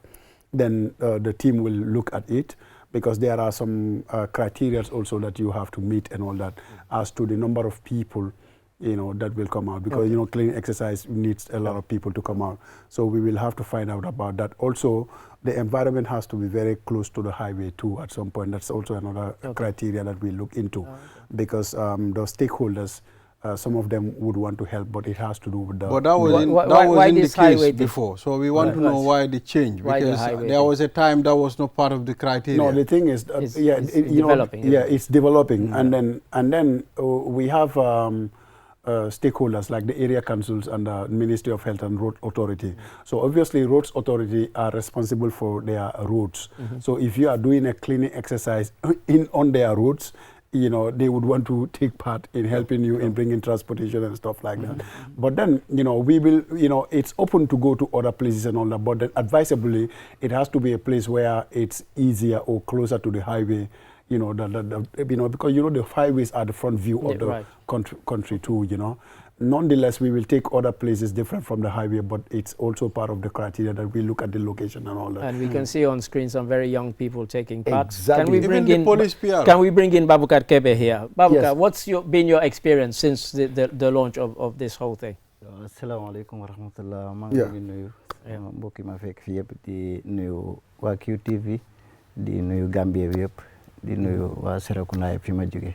Then the team will look at it, because there are some criteria also that you have to meet and all that as to the number of people, you know, that will come out, because, you know, clean exercise needs a lot of people to come out. So we will have to find out about that. Also, the environment has to be very close to the highway too at some point. That's also another criteria that we look into, because the stakeholders, some of them would want to help, but it has to do with the... But that was in the case before, so we want to know why the change, because there was a time that was not part of the criteria. No, the thing is, it's developing. It's developing, and then we have stakeholders like the area councils and the Ministry of Health and Road Authority. So obviously, Roads Authority are responsible for their roads. So if you are doing a cleaning exercise on their roads, you know, they would want to take part in helping you in bringing transportation and stuff like that. But then, you know, we will, you know, it's open to go to other places and all that, but then advisably, it has to be a place where it's easier or closer to the highway, you know, you know, because, you know, the highways are the front view of the country too, you know. Nonetheless, we will take other places different from the highway, but it's also part of the criteria that we look at the location and all that. And we can see on screen some very young people taking part. Exactly. Can we bring in Can we bring in Babukar Kebe here? Babukar, what's been your experience since the launch of this whole thing? Assalamu alaikum wa rahmatullah. Maa ngi nuyu mbokk yi ma fekk fi yëpp, di nuyu waa QTV, di nuyu Gambia bi yëpp, di nuyu waa Serekunda yëpp fi ma jóge.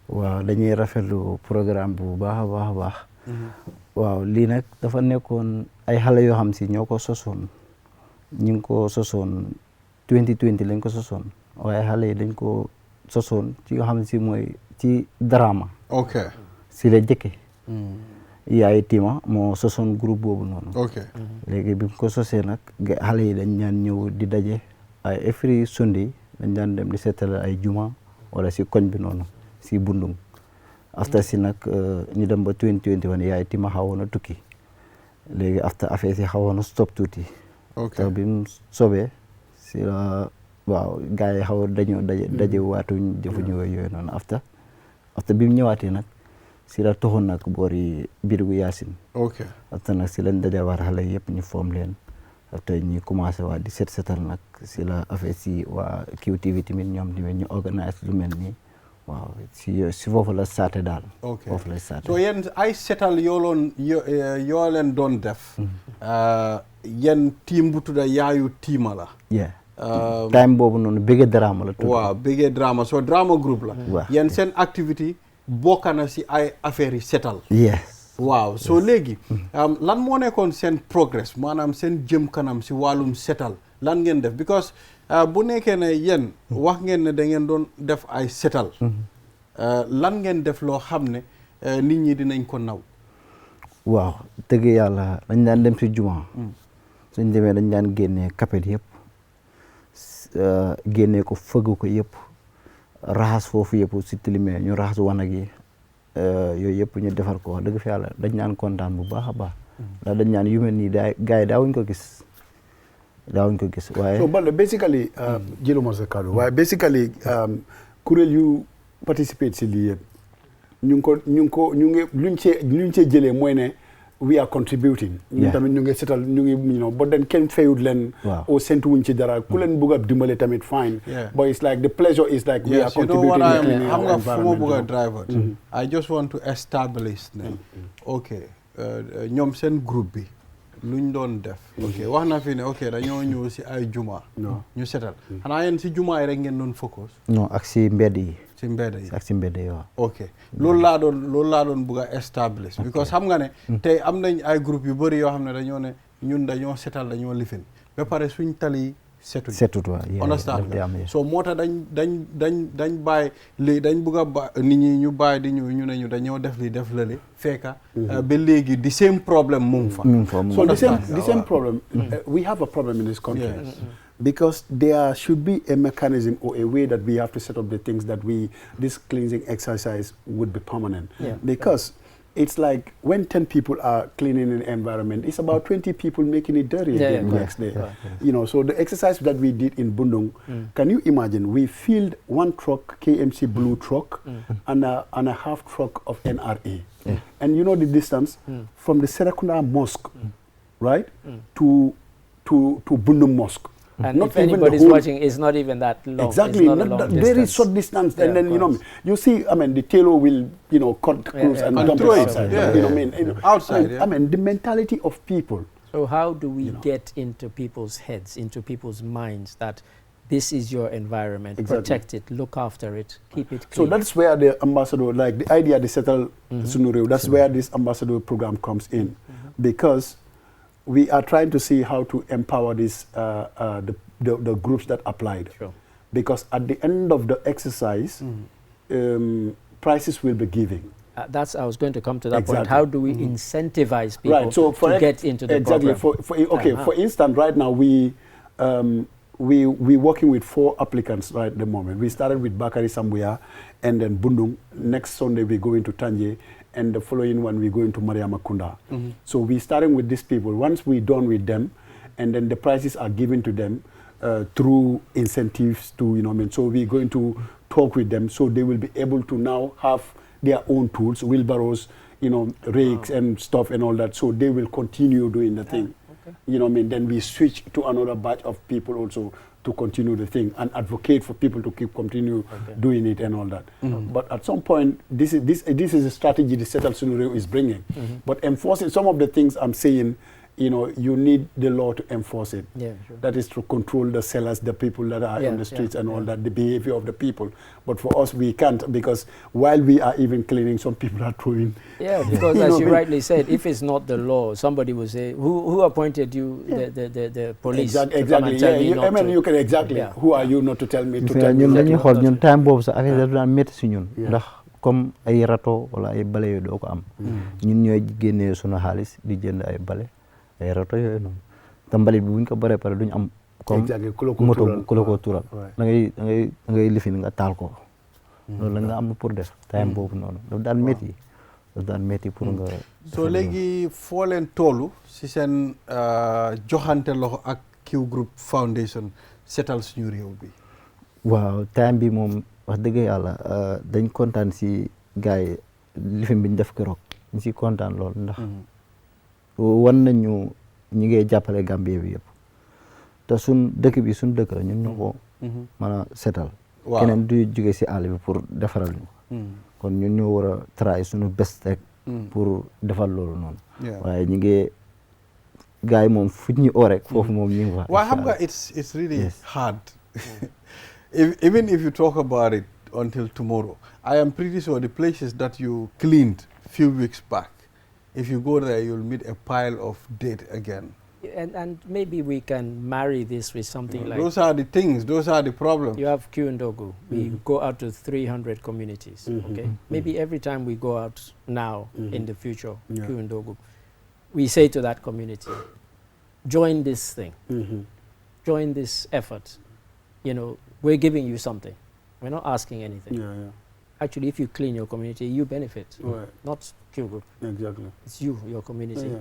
Waaw, dañuy rafetlu programme bu baax a baax. Waaw, lii nag dafa nekkoon ay xale yoo xam si ñoo ko sosoon. ñu ngi ko sosoon 2020 lañ ko sosoon, waaye xale yi dañ ko sosoon ci yoo xam si mooy ci drama. Ok. Si la jëkke. Yaay Tima moo sosoon groupe boobu noonu. Ok. Léegi bi mu ko sosee nag xale yi dañ ñaan ñëw di daje ay every Sunday dañ daan dem di seetal ay juma wala si koñ bi noonu. Si Bundung after si nag ñu dem ba 2021 yaay Tima xawoon a tukki, léegi after affaire si xawoon a stop tuuti. te bi mu sobee si la waaw gars yi xaw dañoo daje waatuñ defuñu yooyu noonu after bi mu ñëwaatee nag si la toxoon nag boori birigu Yaasin. after nag si lañ dajal war xale yëpp ñu foom leen after ñu commencé waa di setal nag si la affaire si waa QTV tamit ñoom tamit ñu organise lu mel nii. Wow, si foofu la saate daal. Foofu la saate. So yéen ay setal yoo leen doon def. Yéen team bu tudda Yaayu Tima la. time boobu noonu bigge drama la tudd. waaw bigge drama so drama group la. yéen seen activité bokk na si ay affaires yi setal. yes. waaw so léegi lan moo nekkoon seen progress maanaam seen jëm kanam si wàllum setal lan ngeen def because bu nekkee ne yéen wax ngeen ne da ngeen doon def ay setal. lan ngeen def loo xam ne nit ñi dinañ ko naw. waaw dëgg yàlla dañ daan dem si juma. suñ demee dañ daan génnee kapet yëpp génnee ko fëgg ko yëpp raxas foofu yëpp si tilimee ñu raxas wanag yi yooyu yëpp ñu defar ko wax dëgg fi yàlla dañ naan kontaan bu baax a baax. ndax dañ naan yu mel nii gars yi daawuñ ko gis waaye. so but basically jëluma sa kàddu waaye basically kuréel yu participate si lii yëpp ñu ngi luñ cee jëlee mooy ne we are contributing. ñu tamit ñu ngi setal ñu ngi but then kenn fayut leen. waaw sentu wuñ ci dara ku leen bëgg a dimbale tamit fine. but it's like the pleasure is like we are contributing. xam nga fu ma bëgg a driver. I just want to establish ne ok ñoom seen groupe bi luñ doon def. ok wax na fi ne ok dañoo ñëw si ay juma. ñu setal xanaa yéen si juma yi rek ngeen doon focus. non ak si mbedd yi. si mbedd yi ak si mbedd yi waaw. ok loolu laa doon bëgg a establish. because xam nga ne tey am nañ ay groupe yu bëri yoo xam ne dañoo ne ñun dañoo setal dañoo lifin ba pare suñ tali setut waaw understand so moo tax dañ bàyyi léegi dañ bëgg a ba nit ñi ñu bàyyi di ñu ne ñu dañoo def li def lële fekka ba léegi the same problem mu ngi fa. so the same problem we have a problem in this country. Because there should be a mechanism or a way that we have to set up the things that this cleansing exercise would be permanent. Because it's like when 10 people are cleaning an environment, it's about 20 people making it dirty the next day. So the exercise that we did in Bundung, can you imagine? We filled one truck, KMC blue truck, and a half truck of NRA. And you know the distance from the Serakunda Mosque, right, to Bundung Mosque. And not if anybody's watching, it's not even that long. Exactly, not very short distance. And then, you see, the tailor will, cut crews and dump it outside. Outside, the mentality of people. So how do we get into people's heads, into people's minds that this is your environment, protect it, look after it, keep it clean? So that's where the ambassador, like the idea, the Settle Sunureu, that's where this ambassador program comes in. Because we are trying to see how to empower the groups that applied. Sure. Because at the end of the exercise, prizes will be given. I was going to come to that point. How do we incentivize people to get into the program? For instance, right now we're working with 4 applicants right at the moment. We started with Bakari Sambuya and then Bundung. Next Sunday we're going to Tanje. And the following one, we're going to Mariama Kunda. So we're starting with these people. Once we're done with them, and then the prizes are given to them through incentives to, so we're going to talk with them so they will be able to now have their own tools, wheelbarrows, rakes and stuff and all that. So they will continue doing the thing. Then we switch to another batch of people also to continue the thing and advocate for people to continue doing it and all that. But at some point, this is a strategy the Settle Sunureu is bringing. But enforcing some of the things I'm saying, you need the law to enforce it. That is to control the sellers, the people that are on the streets and all that, the behavior of the people. But for us, we can't, because while we are even cleaning, some people are throwing. Yeah, because as you rightly said, if it's not the law, somebody will say, who appointed you, the police? Exactly. You can who are you not to tell me to tell me? ñun time boobu sax affaire dafa daan métti si ñun. ndax comme ay rato wala ay bale yooyu doo ko am. ñun ñooy génnee sunu xaalis di jënd ay bale. ay rato yooyu noonu te mbalit bi buñ ko bëree pare duñ am comme moto ku la ko tural da ngay lifin nga taal ko loolu la nga am pour def time boobu noonu daf daan métti pour nga so léegi foo leen toolu si seen joxante loxo ak Q Group Foundation setal suñu réew bi waaw time bi moom wax dëgg yàlla dañ kontaan si gars yi lifin bi ñu def keroog ñu si kontaan loolu ndax wan nañu ñi ngay jàppale Gambie bi yëpp te suñ dëkk bi suñ dëkk la ñun ñoo ko mën a setal keneen du jóge si àll bi pour defaral ñu kon ñun ñoo war a try suñu best rek pour defal loolu noonu waaye ñi ngi guy mom fu ñu oo rek foofu moom ñu ngi fa. Well, xam nga it's really hard. Even if you talk about it until tomorrow, I am pretty sure the places that you cleaned a few weeks back, if you go there, you'll meet a pile of dirt again. And maybe we can marry this with something like... Those are the things, those are the problems. You have Kiundogu. We go out to 300 communities, okay? Maybe every time we go out now, in the future, Kiundogu, we say to that community, join this thing, join this effort. You know, we're giving you something. We're not asking anything. Actually, if you clean your community, you benefit, not Q Group. Exactly. It's you, your community.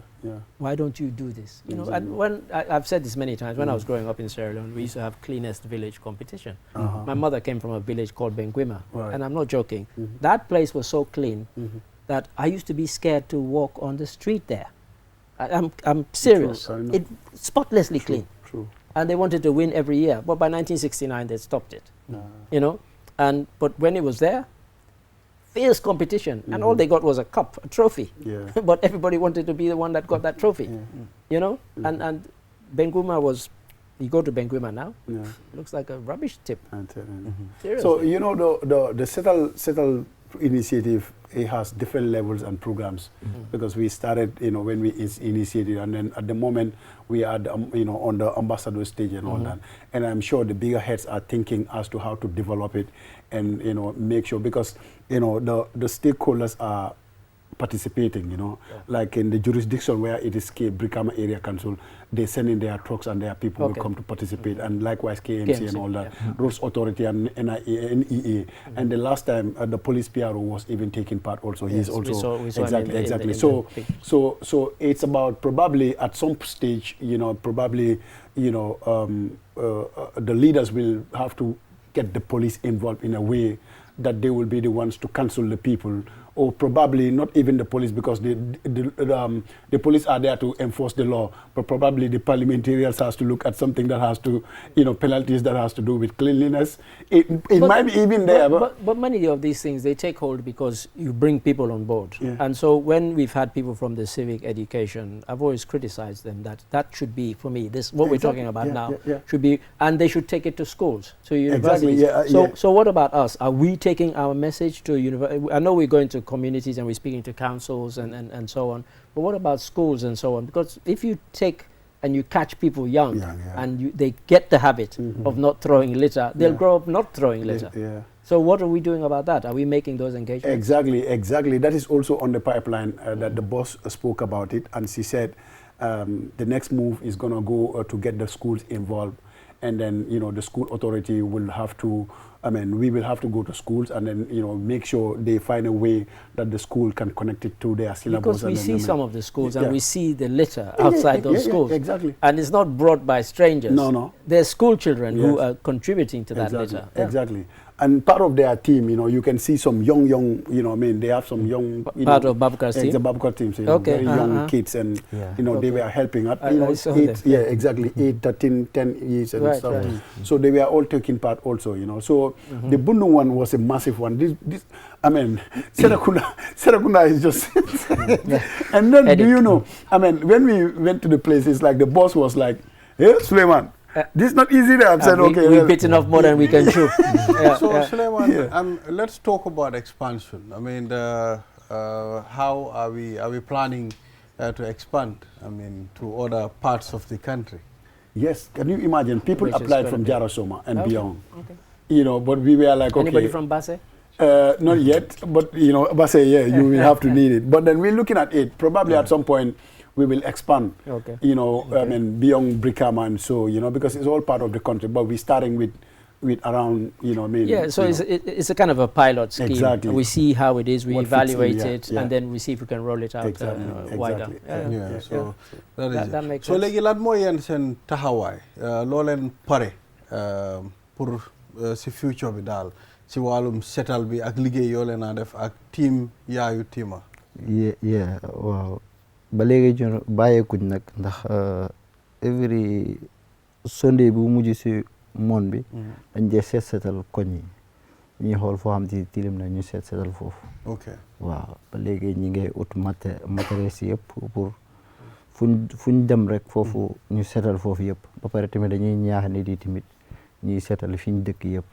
Why don't you do this? You know, and when I've said this many times, when I was growing up in Sierra Leone, we used to have cleanest village competition. My mother came from a village called Benguima, and I'm not joking. That place was so clean that I used to be scared to walk on the street there. I'm serious. It spotlessly clean. True. And they wanted to win every year, but by 1969 they stopped it. You know, but when it was there, fierce competition, and all they got was a cup, a trophy. But everybody wanted to be the one that got that trophy. You know, and Benguima was. You go to Benguima now, looks like a rubbish tip. So you know the settle initiative, it has different levels and programs because we started, you know, when we initiated, and then at the moment we are, you know, on the ambassador stage and all that. And I'm sure the bigger heads are thinking as to how to develop it and, you know, make sure, because, you know, the stakeholders are participating, you know, like in the jurisdiction where it is Brikama Area Council, they send in their trucks and their people will come to participate, and likewise KMC and all that, Roads Authority and NEA. And the last time the police PRO was even taking part also. He's also we saw exactly. So it's about probably at some stage, you know, probably, you know, the leaders will have to get the police involved in a way that they will be the ones to counsel the people, or probably not even the police, because the police are there to enforce the law, but probably the parliamentarians has to look at something that has to, you know, penalties that has to do with cleanliness. It might be even there. But many of these things, they take hold because you bring people on board. And so when we've had people from the civic education, I've always criticized them that should be, for me, this what we're talking about now, should be, and they should take it to schools, to universities. So what about us? Are we taking our message to university? I know we're going to communities and we're speaking to councils and so on, but what about schools and so on? Because if you take and you catch people young and they get the habit of not throwing litter, they'll grow up not throwing litter. So what are we doing about that? Are we making those engagements? Exactly. That is also on the pipeline that the boss spoke about it, and she said the next move is going to go to get the schools involved, and then, you know, the school authority will have to, we will have to go to schools and then, you know, make sure they find a way that the school can connect it to their syllabus. Because we see some of the schools and we see the litter outside those schools. Exactly. And it's not brought by strangers. No. They're school children who are contributing to that litter. Exactly. And part of their team, you know, you can see some young, you know, they have some young... Part of Babukar's team? The Babukar team, so, you know, very young kids, and, you know, they were helping out. You know, 8, 13, 10 years and stuff. So they were all taking part also, you know. So the Bundu one was a massive one. Serakunda is just... And then, do you know, when we went to the place, it's like the boss was like, hey, Suleiman, this is not easy there. Said, okay, we've bitten off more than we can chew. Suleiman, let's talk about expansion. How are we planning to expand? To other parts of the country. Yes, can you imagine? People applied from Jarasoma and beyond. You know, but we were like, okay. Anybody from Basse? Not yet, but you know, Basse, you will have to need it. But then we're looking at it. Probably at some point, we will expand, you know, beyond Brikama, and so, you know, because it's all part of the country, but we're starting with around, you know, it's a kind of a pilot scheme. Exactly. We see how it is, we evaluate it, and then we see if we can roll it out wider. So that makes sense. So, legi lan moy yen sen taxaway lo len paré pour ci future bi dal ci walum setal bi ak liggéey yo len def ak team yaayu tima. Wow. Ba léegi ñu bàyyeekuñ nag ndax every Sunday bu mujj si moon bi dañ dee seetal koñ yi ñuy xool foo xam ci tilim na ñu seetal foofu. Ok. Waaw ba léegi ñi ngay ut matériel si yëpp pour fuñ dem rek foofu ñu seetal foofu yëpp ba pare tamit dañuy ñaax nit yi tamit ñuy seetal fi ñu dëkk yëpp.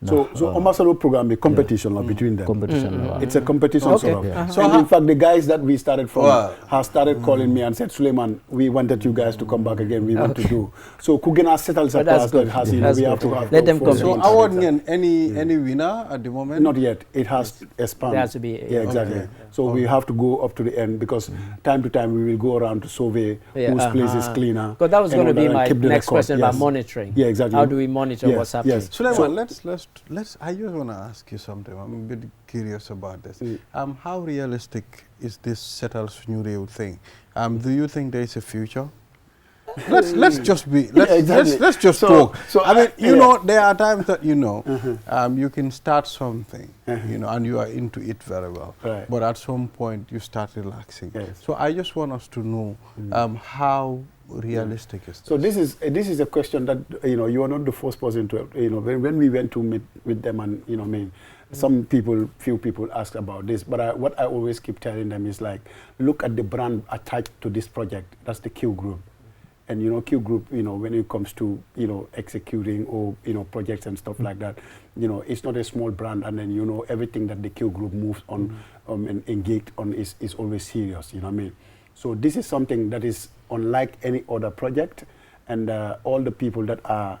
So ambassador program is competition between them. Competition. It's a competition sort of. Yeah. So in fact, the guys that we started from have started calling me and said, Suleiman, we wanted you guys to come back again. We want to do. So Kugena settles a class that has, we have to have. Let them come. So award any winner at the moment? Not yet. It has expanded. There has to be. Yeah, exactly. Okay. So we have to go up to the end because time to time we will go around to survey whose place is cleaner. Because that was going to be my next question about monitoring. Yeah, exactly. How do we monitor what's happening? Yes. Suleiman, I just want to ask you something. I'm a bit curious about this. How realistic is this settles new real thing? Do you think there is a future? Let's just talk. So I mean, you know, there are times that you can start something, and you are into it very well. Right. But at some point you start relaxing. Yes. So I just want us to know how realistic is this? So this is a question that you are not the first person to when we went to meet with them, and few people asked about this, but what I always keep telling them is like, look at the brand attached to this project. That's the Q Group. And Q Group, when it comes to executing or projects and stuff like that, it's not a small brand, and then everything that the Q Group moves on and engaged on is always serious. You know what I mean? So this is something that is unlike any other project, and all the people that are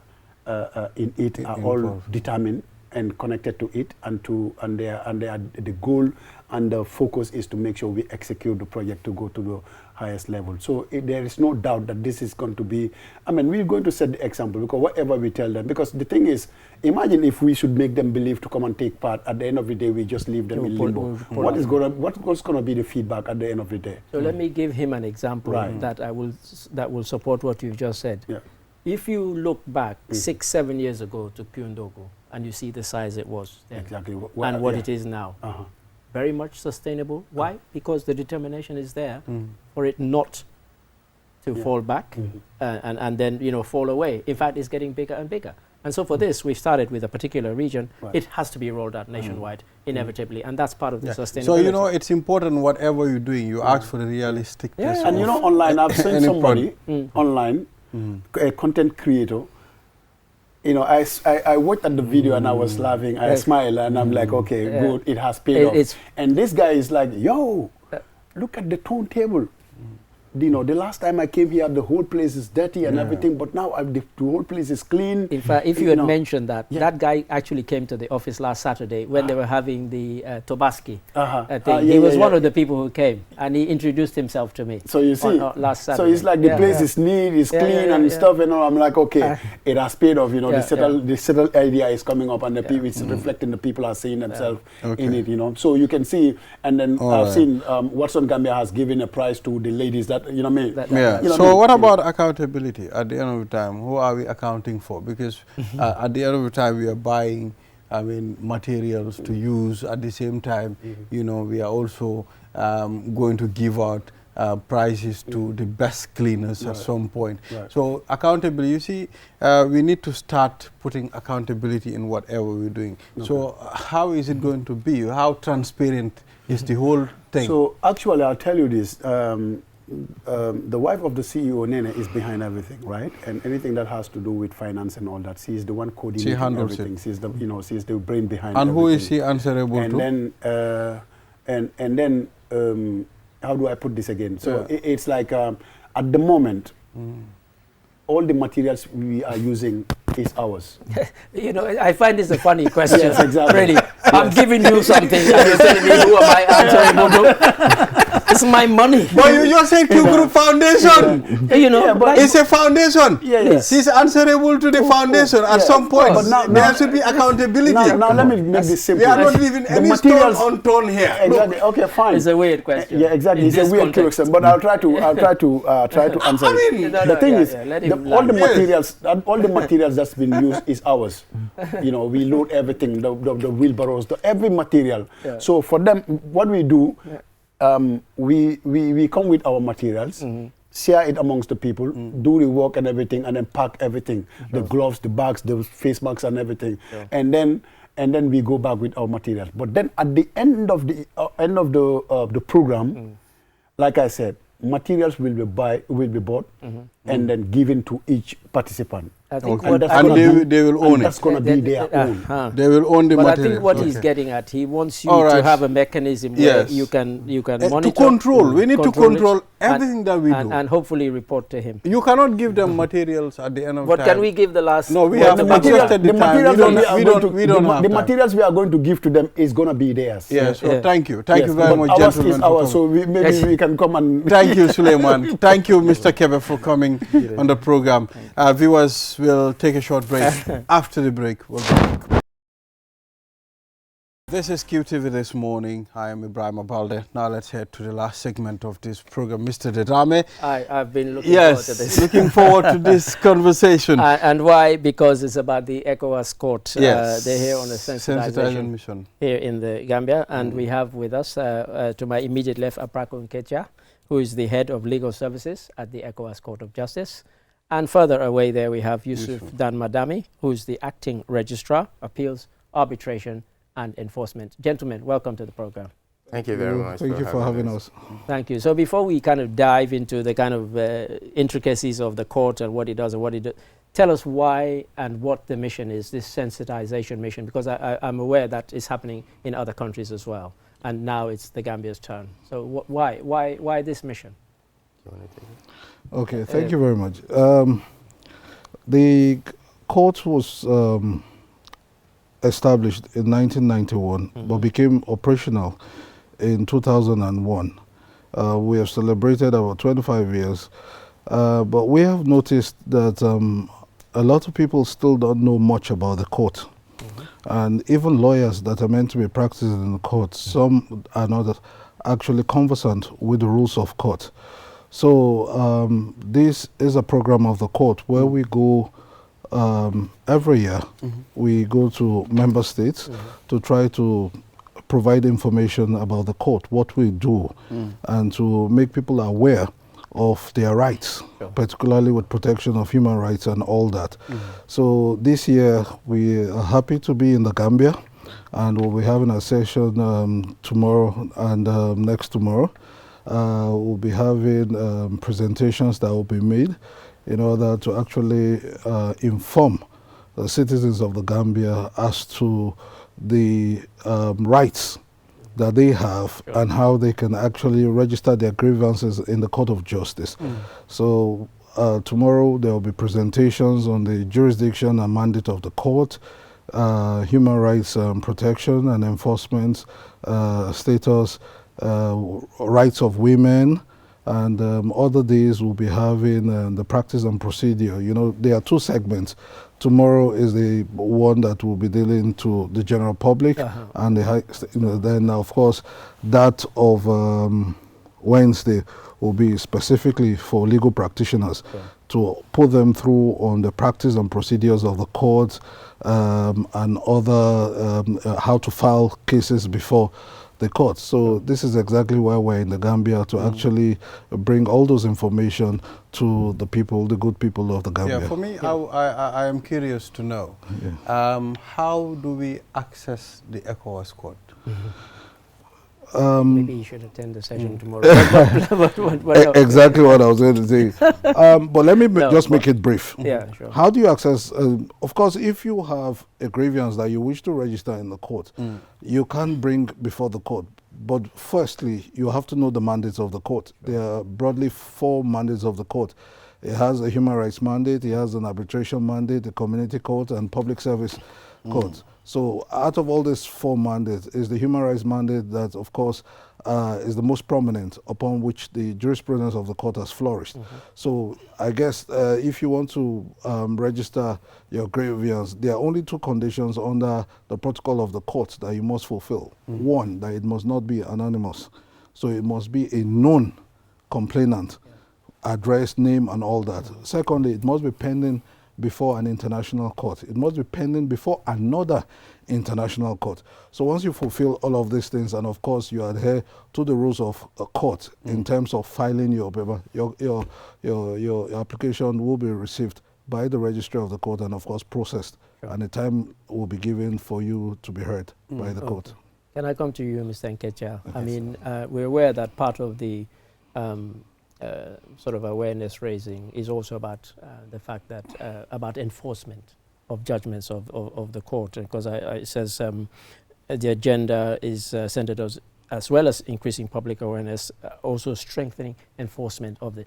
in it are all determined and connected to it, and the goal and the focus is to make sure we execute the project to go to the highest level. So there is no doubt that this is going to be, we're going to set the example, because whatever we tell them, because the thing is, imagine if we should make them believe to come and take part, at the end of the day we just leave them in limbo. What's going to be the feedback at the end of the day? So let me give him an example that will support what you've just said. Yeah. If you look back 6-7 years ago to Kyundogo, and you see the size it was then, exactly, and what it is now, very much sustainable. Why? Because the determination is there for it not to fall back and then fall away. In fact, it's getting bigger and bigger. And so for this, we started with a particular region. It has to be rolled out nationwide, inevitably, and that's part of the sustainability. So it's important whatever you're doing, you ask for the realisticness. And online, I've seen somebody online, a content creator. I watched at the video and I was laughing. I smiled and I'm like, okay, good, it has paid off. And this guy is like, yo, look at the turntable. The last time I came here, the whole place is dirty and everything, but now the whole place is clean. In fact, if you had mentioned that, that guy actually came to the office last Saturday when they were having the Tobaski thing. He was one of the people who came, and he introduced himself to me. So you see, last Saturday. So it's like the place is neat, it's clean and stuff, I'm like, okay, it has paid off, the settled idea is coming up, and the people, it's reflecting, the people are seeing themselves in it, So you can see, and then I've seen Watson Gambia has given a prize to the ladies that So what about accountability at the end of the time? Who are we accounting for? Because at the end of the time we are buying materials to use. At the same time, we are also going to give out prizes to the best cleaners at some point. So accountability, you see, we need to start putting accountability in whatever we're doing. So how is it going to be? How transparent is the whole thing? So actually, I'll tell you this. The wife of the CEO, Nene, is behind everything, right? And anything that has to do with finance and all that, she's the one coordinating everything. She's the, she's the brain behind everything. And who is she answerable to? And then, how do I put this again? So it's like at the moment, all the materials we are using is ours. I find this a funny question. Yes, exactly. Really, I'm giving you something, and you're telling me who am I answerable to? It's my money. But you just said Q Group Foundation. But it's a foundation. She's answerable to the foundation at some point. But now, there should be accountability. Now let me make this simple. We are not leaving any stone unturned here. Exactly. Okay, fine. It's a weird question. Yeah, exactly. It's a weird question. But I'll try to answer it. The thing is, all the materials that's been used is ours. We load everything, the wheelbarrows, every material. So for them, what we do, we come with our materials, share it amongst the people, do the work and everything, and then pack everything, the gloves, the bags, the face masks and everything, and then we go back with our materials. But then at the end of the program, like I said, materials will be bought and then given to each participant. I think and they will own it. That's going to be their own. They will own the material. But I think what he's getting at, he wants you to have a mechanism where you can monitor. To control. We need to control everything that we do. And hopefully report to him. You cannot give them materials at the end of time. But can we give the last? No, we have the materials. The materials we are going to give to them is going to be theirs. Yes. So thank you. Thank you very much, ours gentlemen. Is ours, so maybe we can come and... Thank you, Suleiman. Thank you, Mr. Kebe, for coming on the program. Viewers will take a short break. After the break, we'll be back. This is QTV This Morning. I am Ibrahim Abalde. Now let's head to the last segment of this program. Mr. Dedame. I've been looking forward to this. Looking forward to this conversation. And why? Because it's about the ECOWAS Court. Yes. They're here on a sensitization mission here in the Gambia. And we have with us, to my immediate left, Aprako Nketia, who is the head of legal services at the ECOWAS Court of Justice. And further away there we have Yusuf Dan Madami, who is the acting registrar, appeals, arbitration and enforcement. Gentlemen, welcome to the program. Thank you very much. Thank you for having us. Thank you. So before we kind of dive into the kind of intricacies of the court and what it does and what it does, tell us why and what the mission is, this sensitization mission, because I'm aware that is happening in other countries as well. And now it's the Gambia's turn. So why this mission? Do you want to take it? Okay, thank you very much. The court was established in 1991, but became operational in 2001. We have celebrated about 25 years, but we have noticed that a lot of people still don't know much about the court. And even lawyers that are meant to be practicing in the court, some are not actually conversant with the rules of court. So this is a program of the court where we go every year. We go to member states to try to provide information about the court, what we do, and to make people aware of their rights, particularly with protection of human rights and all that. So this year we are happy to be in the Gambia, and we'll be having a session tomorrow and next tomorrow. We'll be having presentations that will be made in order to actually inform the citizens of the Gambia as to the rights that they have and how they can actually register their grievances in the Court of Justice. So tomorrow there will be presentations on the jurisdiction and mandate of the court, human rights protection and enforcement status, rights of women, and other days we'll be having the practice and procedure. You know, there are two segments. Tomorrow is the one that will be dealing to the general public, and then of course that of Wednesday will be specifically for legal practitioners to put them through on the practice and procedures of the court and other how to file cases before the court. So this is exactly why we're in the Gambia, to actually bring all those information to the people, the good people of the Gambia. Yeah, for me, I am curious to know, how do we access the ECOWAS Court? Maybe you should attend the session tomorrow. Exactly what I was going to say. But let me just make it brief. Yeah, sure. How do you access? Of course, if you have a grievance that you wish to register in the court, you can bring before the court. But firstly, you have to know the mandates of the court. There are broadly 4 mandates of the court. It has a human rights mandate, it has an arbitration mandate, a community court, and public service court. So out of all these 4 mandates is the human rights mandate that, of course, is the most prominent, upon which the jurisprudence of the court has flourished. So I guess if you want to register your grievance, there are only 2 conditions under the protocol of the court that you must fulfill. One, that it must not be anonymous. So it must be a known complainant, address, name, and all that. Secondly, it must be pending before an international court. It must be pending before another international court. So once you fulfill all of these things, and of course you adhere to the rules of a court in terms of filing your paper, your application will be received by the registrar of the court and of course processed, and a time will be given for you to be heard by the court. Can I come to you, Mr. Nketia? I mean, we're aware that part of the sort of awareness raising is also about the fact that about enforcement of judgments of the court, because it says the agenda is centered as well as increasing public awareness, also strengthening enforcement of the.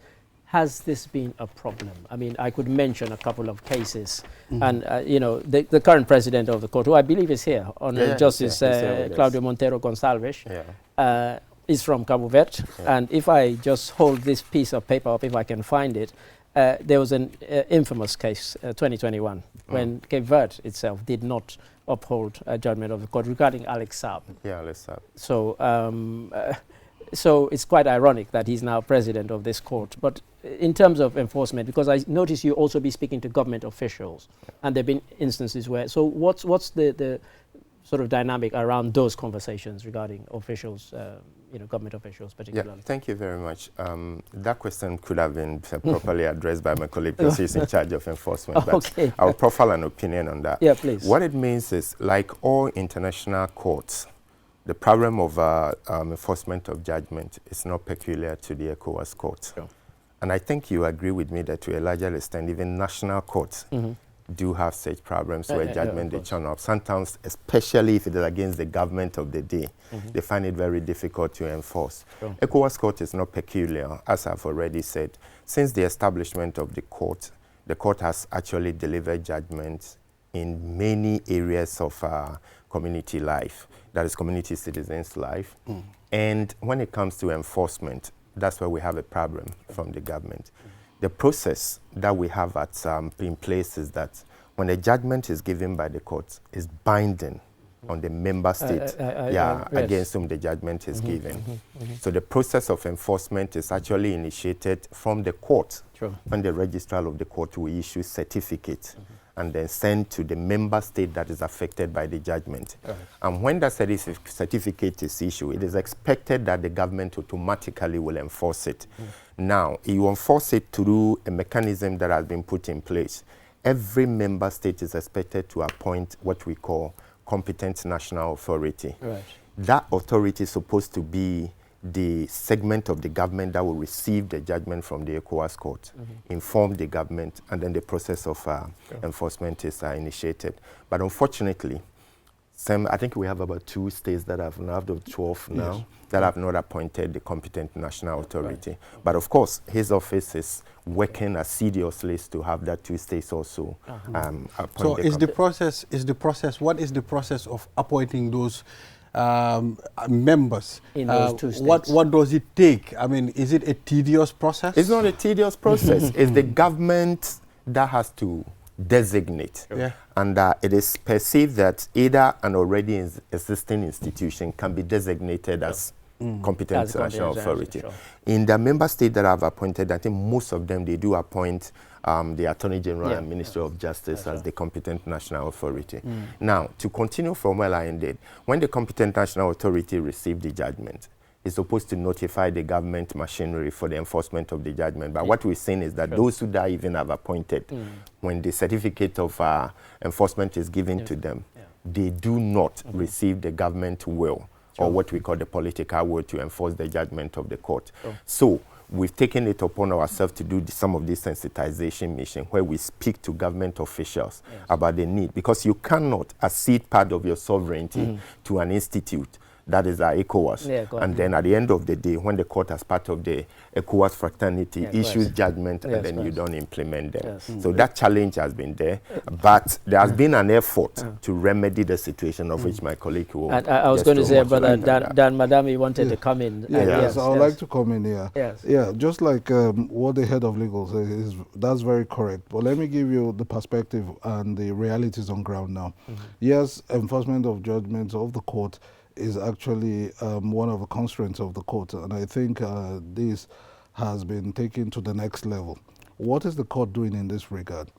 Has this been a problem? I mean, I could mention a couple of cases, and you know, the current president of the court, who I believe is here, Justice Claudio Montero Gonçalves, is from Cabo Verde. And if I just hold this piece of paper up, if I can find it, there was an infamous case, 2021, when Cape Verde itself did not uphold a judgment of the court regarding Alex Saab. Yeah, Alex Saab. So, so it's quite ironic that he's now president of this court. But in terms of enforcement, because I notice you also be speaking to government officials, and there have been instances where, so what's the sort of dynamic around those conversations regarding officials, you know, government officials particularly? Yeah, thank you very much. That question could have been properly addressed by my colleague because he's in charge of enforcement. But I'll profile an opinion on that. Yeah, please. What it means is, like all international courts, the problem of enforcement of judgment is not peculiar to the ECOWAS Court. Sure. And I think you agree with me that to a larger extent, even national courts do have such problems where judgment they turn up. Sometimes, especially if it is against the government of the day, they find it very difficult to enforce. Sure. ECOWAS Court is not peculiar, as I've already said. Since the establishment of the court has actually delivered judgments in many areas of community life, that is community citizens' life. And when it comes to enforcement, that's where we have a problem from the government. The process that we have in place is that when a judgment is given by the court, is binding on the member state against whom the judgment is given. So the process of enforcement is actually initiated from the court, when the registrar of the court will issue certificate and then send to the member state that is affected by the judgment. And when that certificate is issued, it is expected that the government automatically will enforce it. Now, you enforce it through a mechanism that has been put in place. Every member state is expected to appoint what we call competent national authority. That authority is supposed to be the segment of the government that will receive the judgment from the ECOWAS Court, inform the government, and then the process of enforcement is initiated. But unfortunately, I think we have about 2 states that have now, out of 12 now, that have not appointed the competent national authority. But of course, his office is working assiduously to have that 2 states also appoint. So what is the process of appointing those members in those 2 states? What does it take? I mean, is it a tedious process? It's not a tedious process. It's the government that has to designate. And it is perceived that either an already existing institution can be designated as competent national authority. In the member state that I've appointed, I think most of them, they do appoint the Attorney General and Minister of Justice as the competent national authority. Now, to continue from where I ended, when the competent national authority received the judgment, it's supposed to notify the government machinery for the enforcement of the judgment. But what we're saying is that those who that even have appointed, when the certificate of enforcement is given to them, they do not receive the government will, or what we call the political will, to enforce the judgment of the court. So we've taken it upon ourselves to do some of this sensitization mission where we speak to government officials about the need, because you cannot accede part of your sovereignty to an institute that is our ECOWAS. And then at the end of the day, when the court, as part of the ECOWAS fraternity, issues judgment, and then you don't implement them. So that challenge has been there, but there has been an effort to remedy the situation, of which my colleague will. I was going to say, Brother Dan Madami wanted to come in. Yes, I would like to come in here. Yeah, just like what the head of legal says, that's very correct. But let me give you the perspective and the realities on ground now. Yes, enforcement of judgments of the court is actually one of the constraints of the court, and I think this has been taken to the next level. What is the court doing in this regard?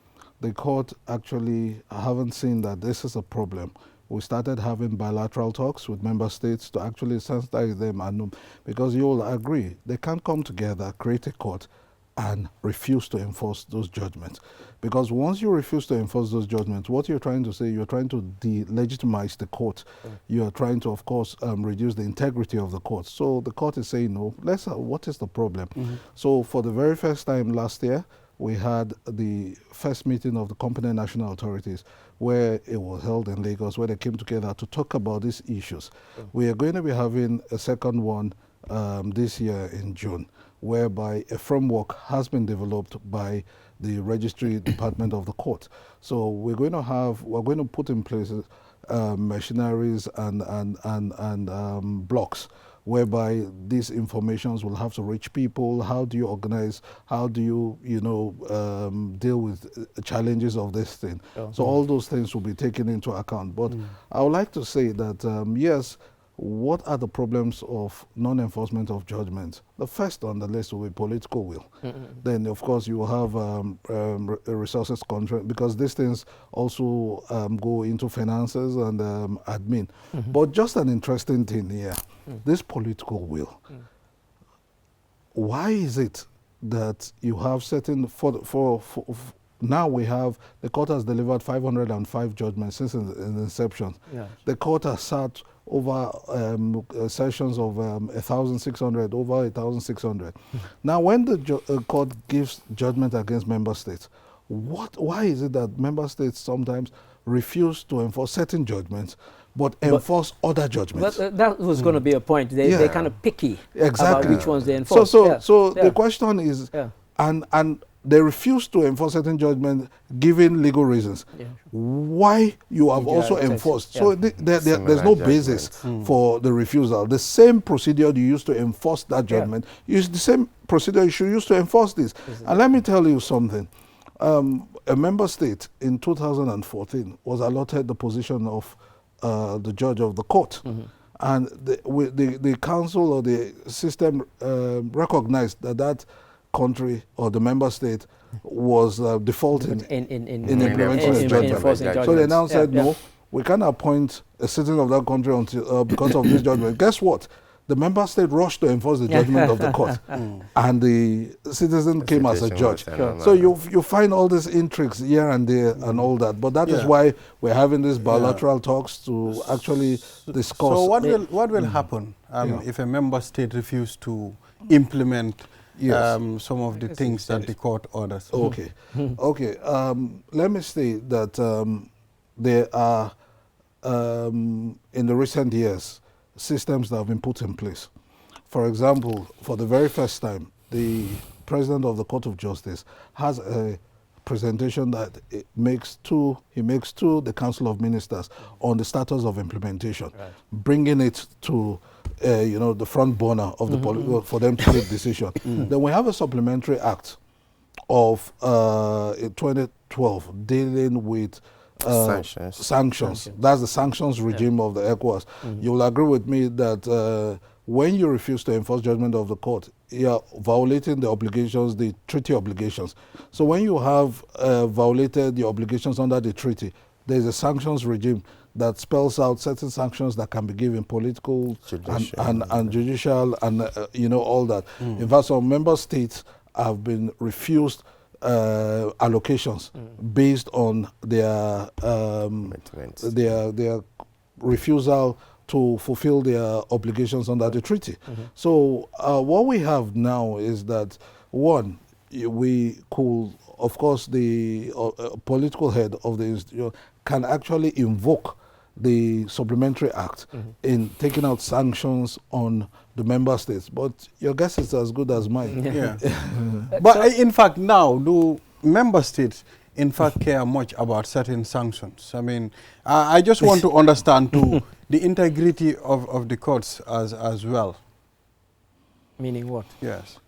The court actually haven't seen that this is a problem. We started having bilateral talks with member states to actually sensitize them, and because you all agree, they can't come together, create a court, and refuse to enforce those judgments. Because once you refuse to enforce those judgments, what you're trying to say, you're trying to delegitimize the court. You're trying to, of course, reduce the integrity of the court. So the court is saying, no, what is the problem? So for the very first time last year, we had the first meeting of the competent national authorities where it was held in Lagos, where they came together to talk about these issues. We are going to be having a second one this year in June, whereby a framework has been developed by the registry department of the court. So we're going to put in place machineries and blocks whereby these informations will have to reach people. How do you organize? How do you, deal with challenges of this thing? So all those things will be taken into account. But I would like to say that, yes, what are the problems of non-enforcement of judgment? The first on the list will be political will. Then, of course, you will have resources constraint, because these things also go into finances and admin. But just an interesting thing here, this political will. Why is it that you have certain, now we have, the court has delivered 505 judgments since its inception. The court has sat over sessions of 1,600, over 1,600. Now, when the court gives judgment against member states, why is it that member states sometimes refuse to enforce certain judgments, but enforce other judgments? But that was going to be a point. They're kind of picky about which ones they enforce. So the question is, and they refuse to enforce certain judgments given legal reasons. Why you have also enforced? So there's no basis for the refusal. The same procedure you used to enforce that judgment, use the same procedure you should use to enforce this. And let me tell you something. A member state in 2014 was allotted the position of the judge of the court. And the council or the system recognized that country or the member state was defaulting in implementing the judgment. So they now said, no, we can't appoint a citizen of that country until because of this judgment. Guess what? The member state rushed to enforce the judgment of the court, and the citizen came as a judge. So you find all these intrigues here and there and all that, but that is why we're having these bilateral talks to actually discuss. So what will happen if a member state refuses to implement some of the things that the court orders? Okay. Let me say that there are, in the recent years, systems that have been put in place. For example, for the very first time, the President of the Court of Justice has a presentation that he makes to the Council of Ministers on the status of implementation, bringing it to the front burner of the for them to take decision. Then we have a supplementary act of 2012 dealing with sanctions. That's the sanctions regime of the ECOWAS. You will agree with me that when you refuse to enforce judgment of the court, you are violating the obligations, the treaty obligations. So when you have violated the obligations under the treaty, there is a sanctions regime that spells out certain sanctions that can be given, political, judicial, and judicial, and all that. In fact, some member states have been refused allocations based on their refusal to fulfill their obligations under the treaty. So what we have now is that, one, we could, of course, the political head of the institution can actually invoke the supplementary act in taking out sanctions on the member states. But your guess is as good as mine. But in fact, now, do member states, in fact, care much about certain sanctions? I mean, I just want to understand, too, the integrity of the courts as well. Meaning what? Yes.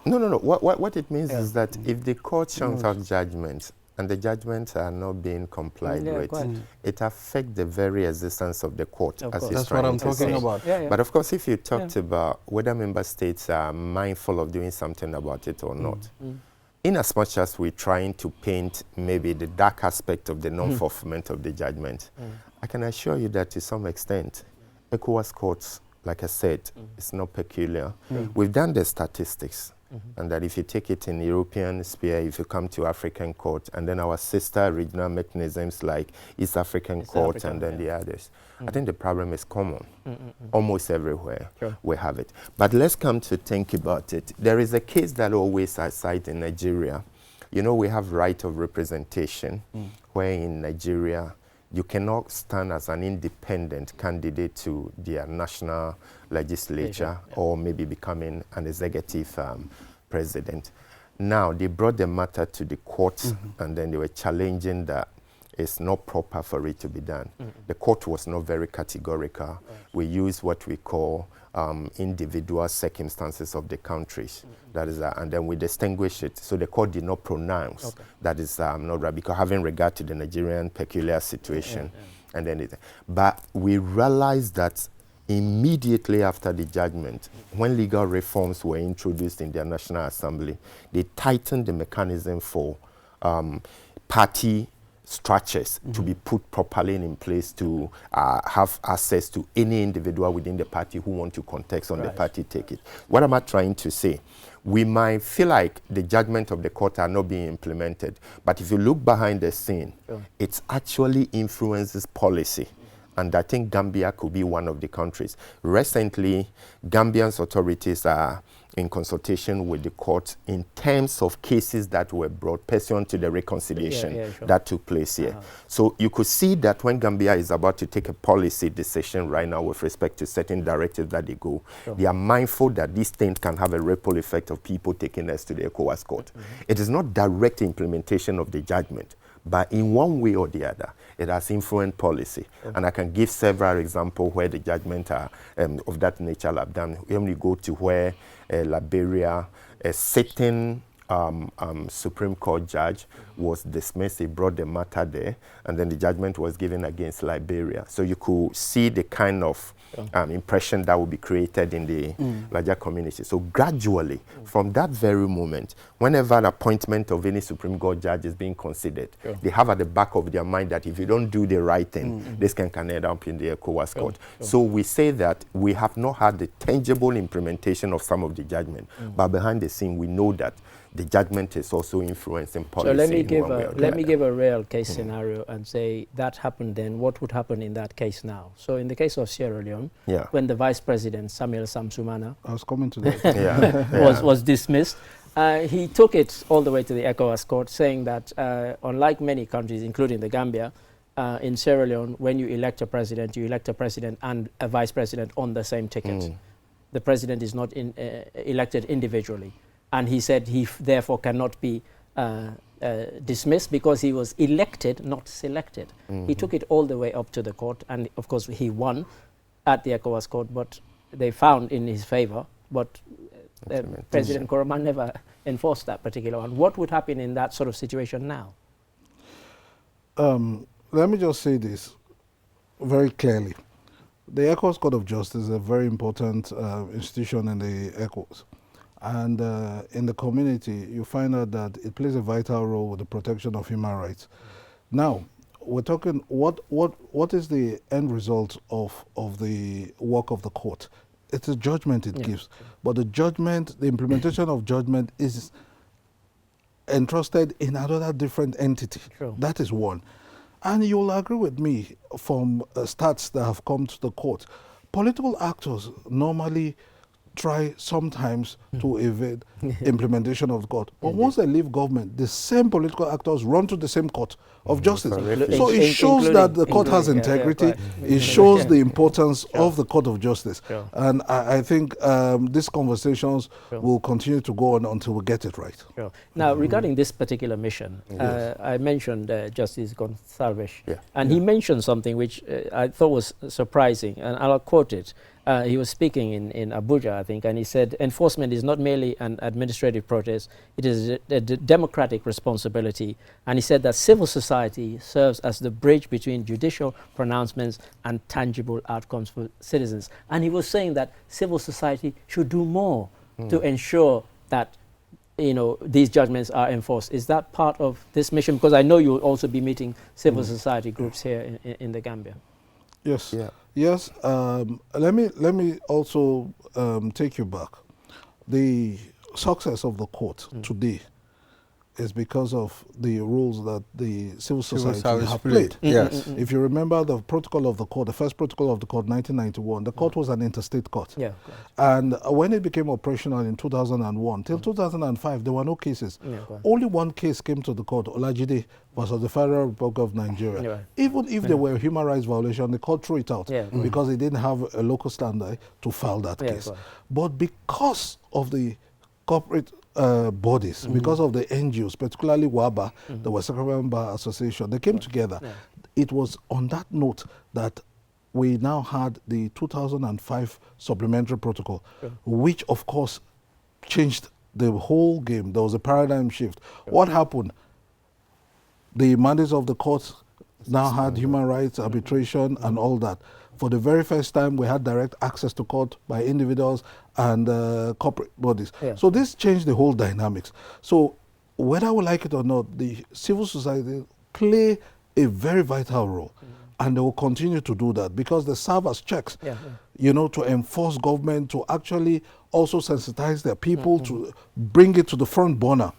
No. What it means is that if the court churns out judgments, and the judgments are not being complied with, it affects the very existence of the court. That's what I'm talking about. But of course, if you talked about whether member states are mindful of doing something about it or not, in as much as we're trying to paint maybe the dark aspect of the non-fulfillment of the judgment, I can assure you that to some extent, ECOWAS courts, like I said, it's not peculiar. We've done the statistics. And that if you take it in European sphere, if you come to African court, and then our sister regional mechanisms like East African Court and then the others, I think the problem is common. Almost everywhere we have it. But let's come to think about it. There is a case that always I cite in Nigeria. You know, we have right of representation, where in Nigeria, you cannot stand as an independent candidate to their national legislature or maybe becoming an executive president. Now, they brought the matter to the courts and then they were challenging that it's not proper for it to be done. The court was not very categorical. We use what we call individual circumstances of the countries. That is, and then we distinguish it. So the court did not pronounce that is not right, because having regard to the Nigerian peculiar situation. And then but we realized that immediately after the judgment, when legal reforms were introduced in their National Assembly, they tightened the mechanism for party structures to be put properly in place to have access to any individual within the party who want to contest on the party ticket. What am I trying to say? We might feel like the judgment of the court are not being implemented, but if you look behind the scene, it actually influences policy. And I think Gambia could be one of the countries. Recently, Gambian authorities are in consultation with the court in terms of cases that were brought pursuant to the reconciliation that took place here. So you could see that when Gambia is about to take a policy decision right now with respect to certain directives that they go, they are mindful that these things can have a ripple effect of people taking us to the ECOWAS Court. It is not direct implementation of the judgment, but in one way or the other, it has influenced policy. And I can give several examples where the judgment are, of that nature have done. When we go to where Liberia, a sitting Supreme Court judge was dismissed, he brought the matter there, and then the judgment was given against Liberia. So you could see the kind of impression that will be created in the larger community. So gradually, from that very moment, whenever an appointment of any Supreme Court judge is being considered, they have at the back of their mind that if you don't do the right thing, this can end up in the ECOWAS Court. So we say that we have not had the tangible implementation of some of the judgment, but behind the scene, we know that the judgment is also influencing policy. So let me give a real case scenario and say that happened then. What would happen in that case now? So in the case of Sierra Leone, when the Vice President Samuel Samsumana was dismissed, he took it all the way to the ECOWAS Court, saying that unlike many countries, including the Gambia, in Sierra Leone, when you elect a president and a vice president on the same ticket. The president is not elected individually. And he said he therefore cannot be dismissed because he was elected, not selected. He took it all the way up to the court, and of course he won at the ECOWAS Court, but they found in his favor, but President Koroman never enforced that particular one. What would happen in that sort of situation now? Let me just say this very clearly. The ECOWAS Court of Justice is a very important institution in the ECOWAS. And in the community, you find out that it plays a vital role with the protection of human rights. Now, we're talking, what is the end result of the work of the court? It's a judgment it gives. But the judgment, the implementation of judgment is entrusted in another different entity. That is one. And you'll agree with me from stats that have come to the court. Political actors normally try sometimes to evade implementation of the court. But once they leave government, the same political actors run to the same court of justice. So it shows that the court has integrity. It shows the importance of the court of justice. And I think these conversations will continue to go on until we get it right. Now, regarding this particular mission, I mentioned Justice Gonsalves, and he mentioned something which I thought was surprising, and I'll quote it. He was speaking in Abuja, I think, and he said, enforcement is not merely an administrative process, it is a democratic responsibility. And he said that civil society serves as the bridge between judicial pronouncements and tangible outcomes for citizens. And he was saying that civil society should do more to ensure that these judgments are enforced. Is that part of this mission? Because I know you'll also be meeting civil society groups here in the Gambia. Yes. Yes. Let me also take you back. success of the court today is because of the roles that the civil society have played. Yes. If you remember the protocol of the court, the first protocol of the court, 1991, the court was an interstate court. Yeah, and when it became operational in 2001, till 2005, there were no cases. Only one case came to the court, Olajide versus the Federal Republic of Nigeria. Even if there were human rights violation, the court threw it out because it didn't have a local standard to file that case. But because of the corporate bodies, because of the NGOs, particularly WABA, the West African Bar Association, they came together. It was on that note that we now had the 2005 supplementary protocol, which of course changed the whole game. There was a paradigm shift. What happened? The mandates of the courts now had human rights, arbitration, and all that. For the very first time, we had direct access to court by individuals and corporate bodies. So this changed the whole dynamics. So whether we like it or not, the civil society play a very vital role. And they will continue to do that because they serve as checks, you know, to enforce government, to actually also sensitize their people, to bring it to the front burner,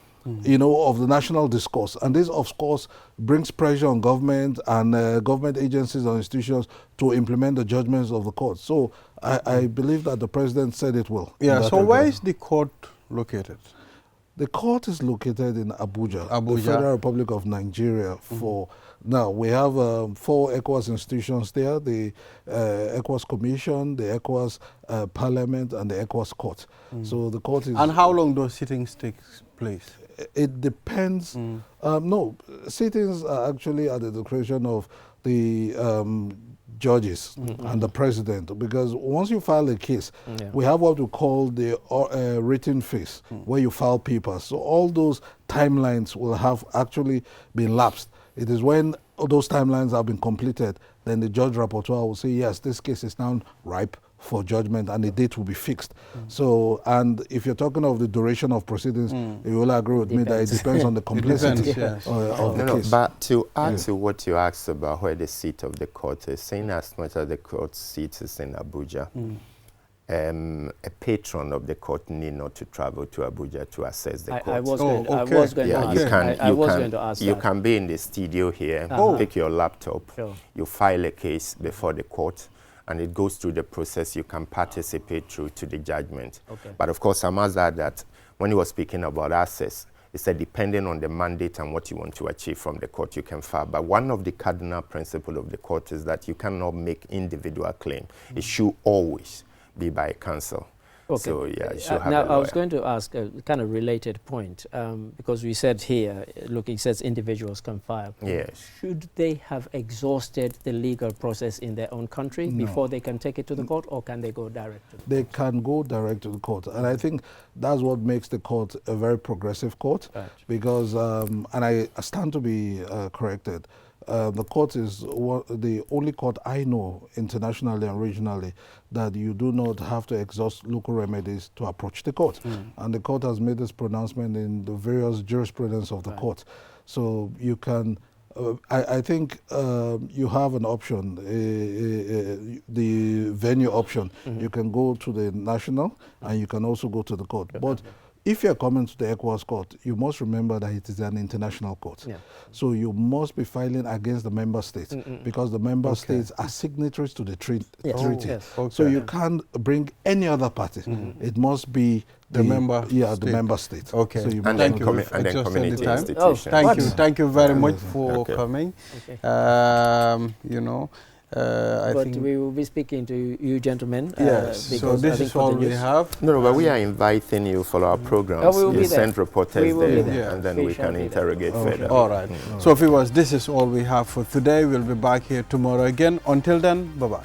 you know, of the national discourse. And this, of course, brings pressure on government and government agencies and institutions to implement the judgments of the court. So I believe that the president said it will. Yeah, so where is the court located? The court is located in Abuja, the Federal Republic of Nigeria. Now, we have 4 ECOWAS institutions there, the ECOWAS Commission, the ECOWAS Parliament, and the ECOWAS Court. So the court is... And how long do sittings take place? It depends. No, sittings are actually at the discretion of the judges and the president, because once you file a case, we have what we call the written phase, where you file papers. So all those timelines will have actually been lapsed. It is when those timelines have been completed, then the judge rapporteur will say, yes, this case is now ripe for judgment, and the date will be fixed. So, and if you're talking of the duration of proceedings, you will agree with me that it depends on the complexity of the case. But to add to what you asked about where the seat of the court is, saying as much as the court seat is in Abuja, a patron of the court need not to travel to Abuja to access the court. I was going to ask You can be in the studio here, pick your laptop, you file a case before the court, and it goes through the process. You can participate through to the judgment. But of course, I must add that when he was speaking about access, he said depending on the mandate and what you want to achieve from the court, you can file. But one of the cardinal principles of the court is that you cannot make individual claim. It should always be by counsel. So yeah, you should have now I was going to ask a kind of related point, because we said here, look, it says individuals can file. Yes. Should they have exhausted the legal process in their own country before they can take it to the court, or can they go direct to the court? They can go direct to the court, and I think that's what makes the court a very progressive court, because, and I stand to be corrected, the court is the only court I know internationally and regionally that you do not have to exhaust local remedies to approach the court. And the court has made this pronouncement in the various jurisprudence of the court. So you can, I think you have an option, the venue option. You can go to the national and you can also go to the court. But if you're coming to the ECOWAS court, you must remember that it is an international court. So you must be filing against the member states because the member states are signatories to the treaty. So you can't bring any other party. It must be the member state. So you and community institutions. Thank you very much for coming. You know, but we will be speaking to you gentlemen. Yes, so this is all we have. No, but we are inviting you for our programs. You send reporters there, and then we can interrogate further. All right. So viewers, this is all we have for today. We'll be back here tomorrow again. Until then, bye-bye.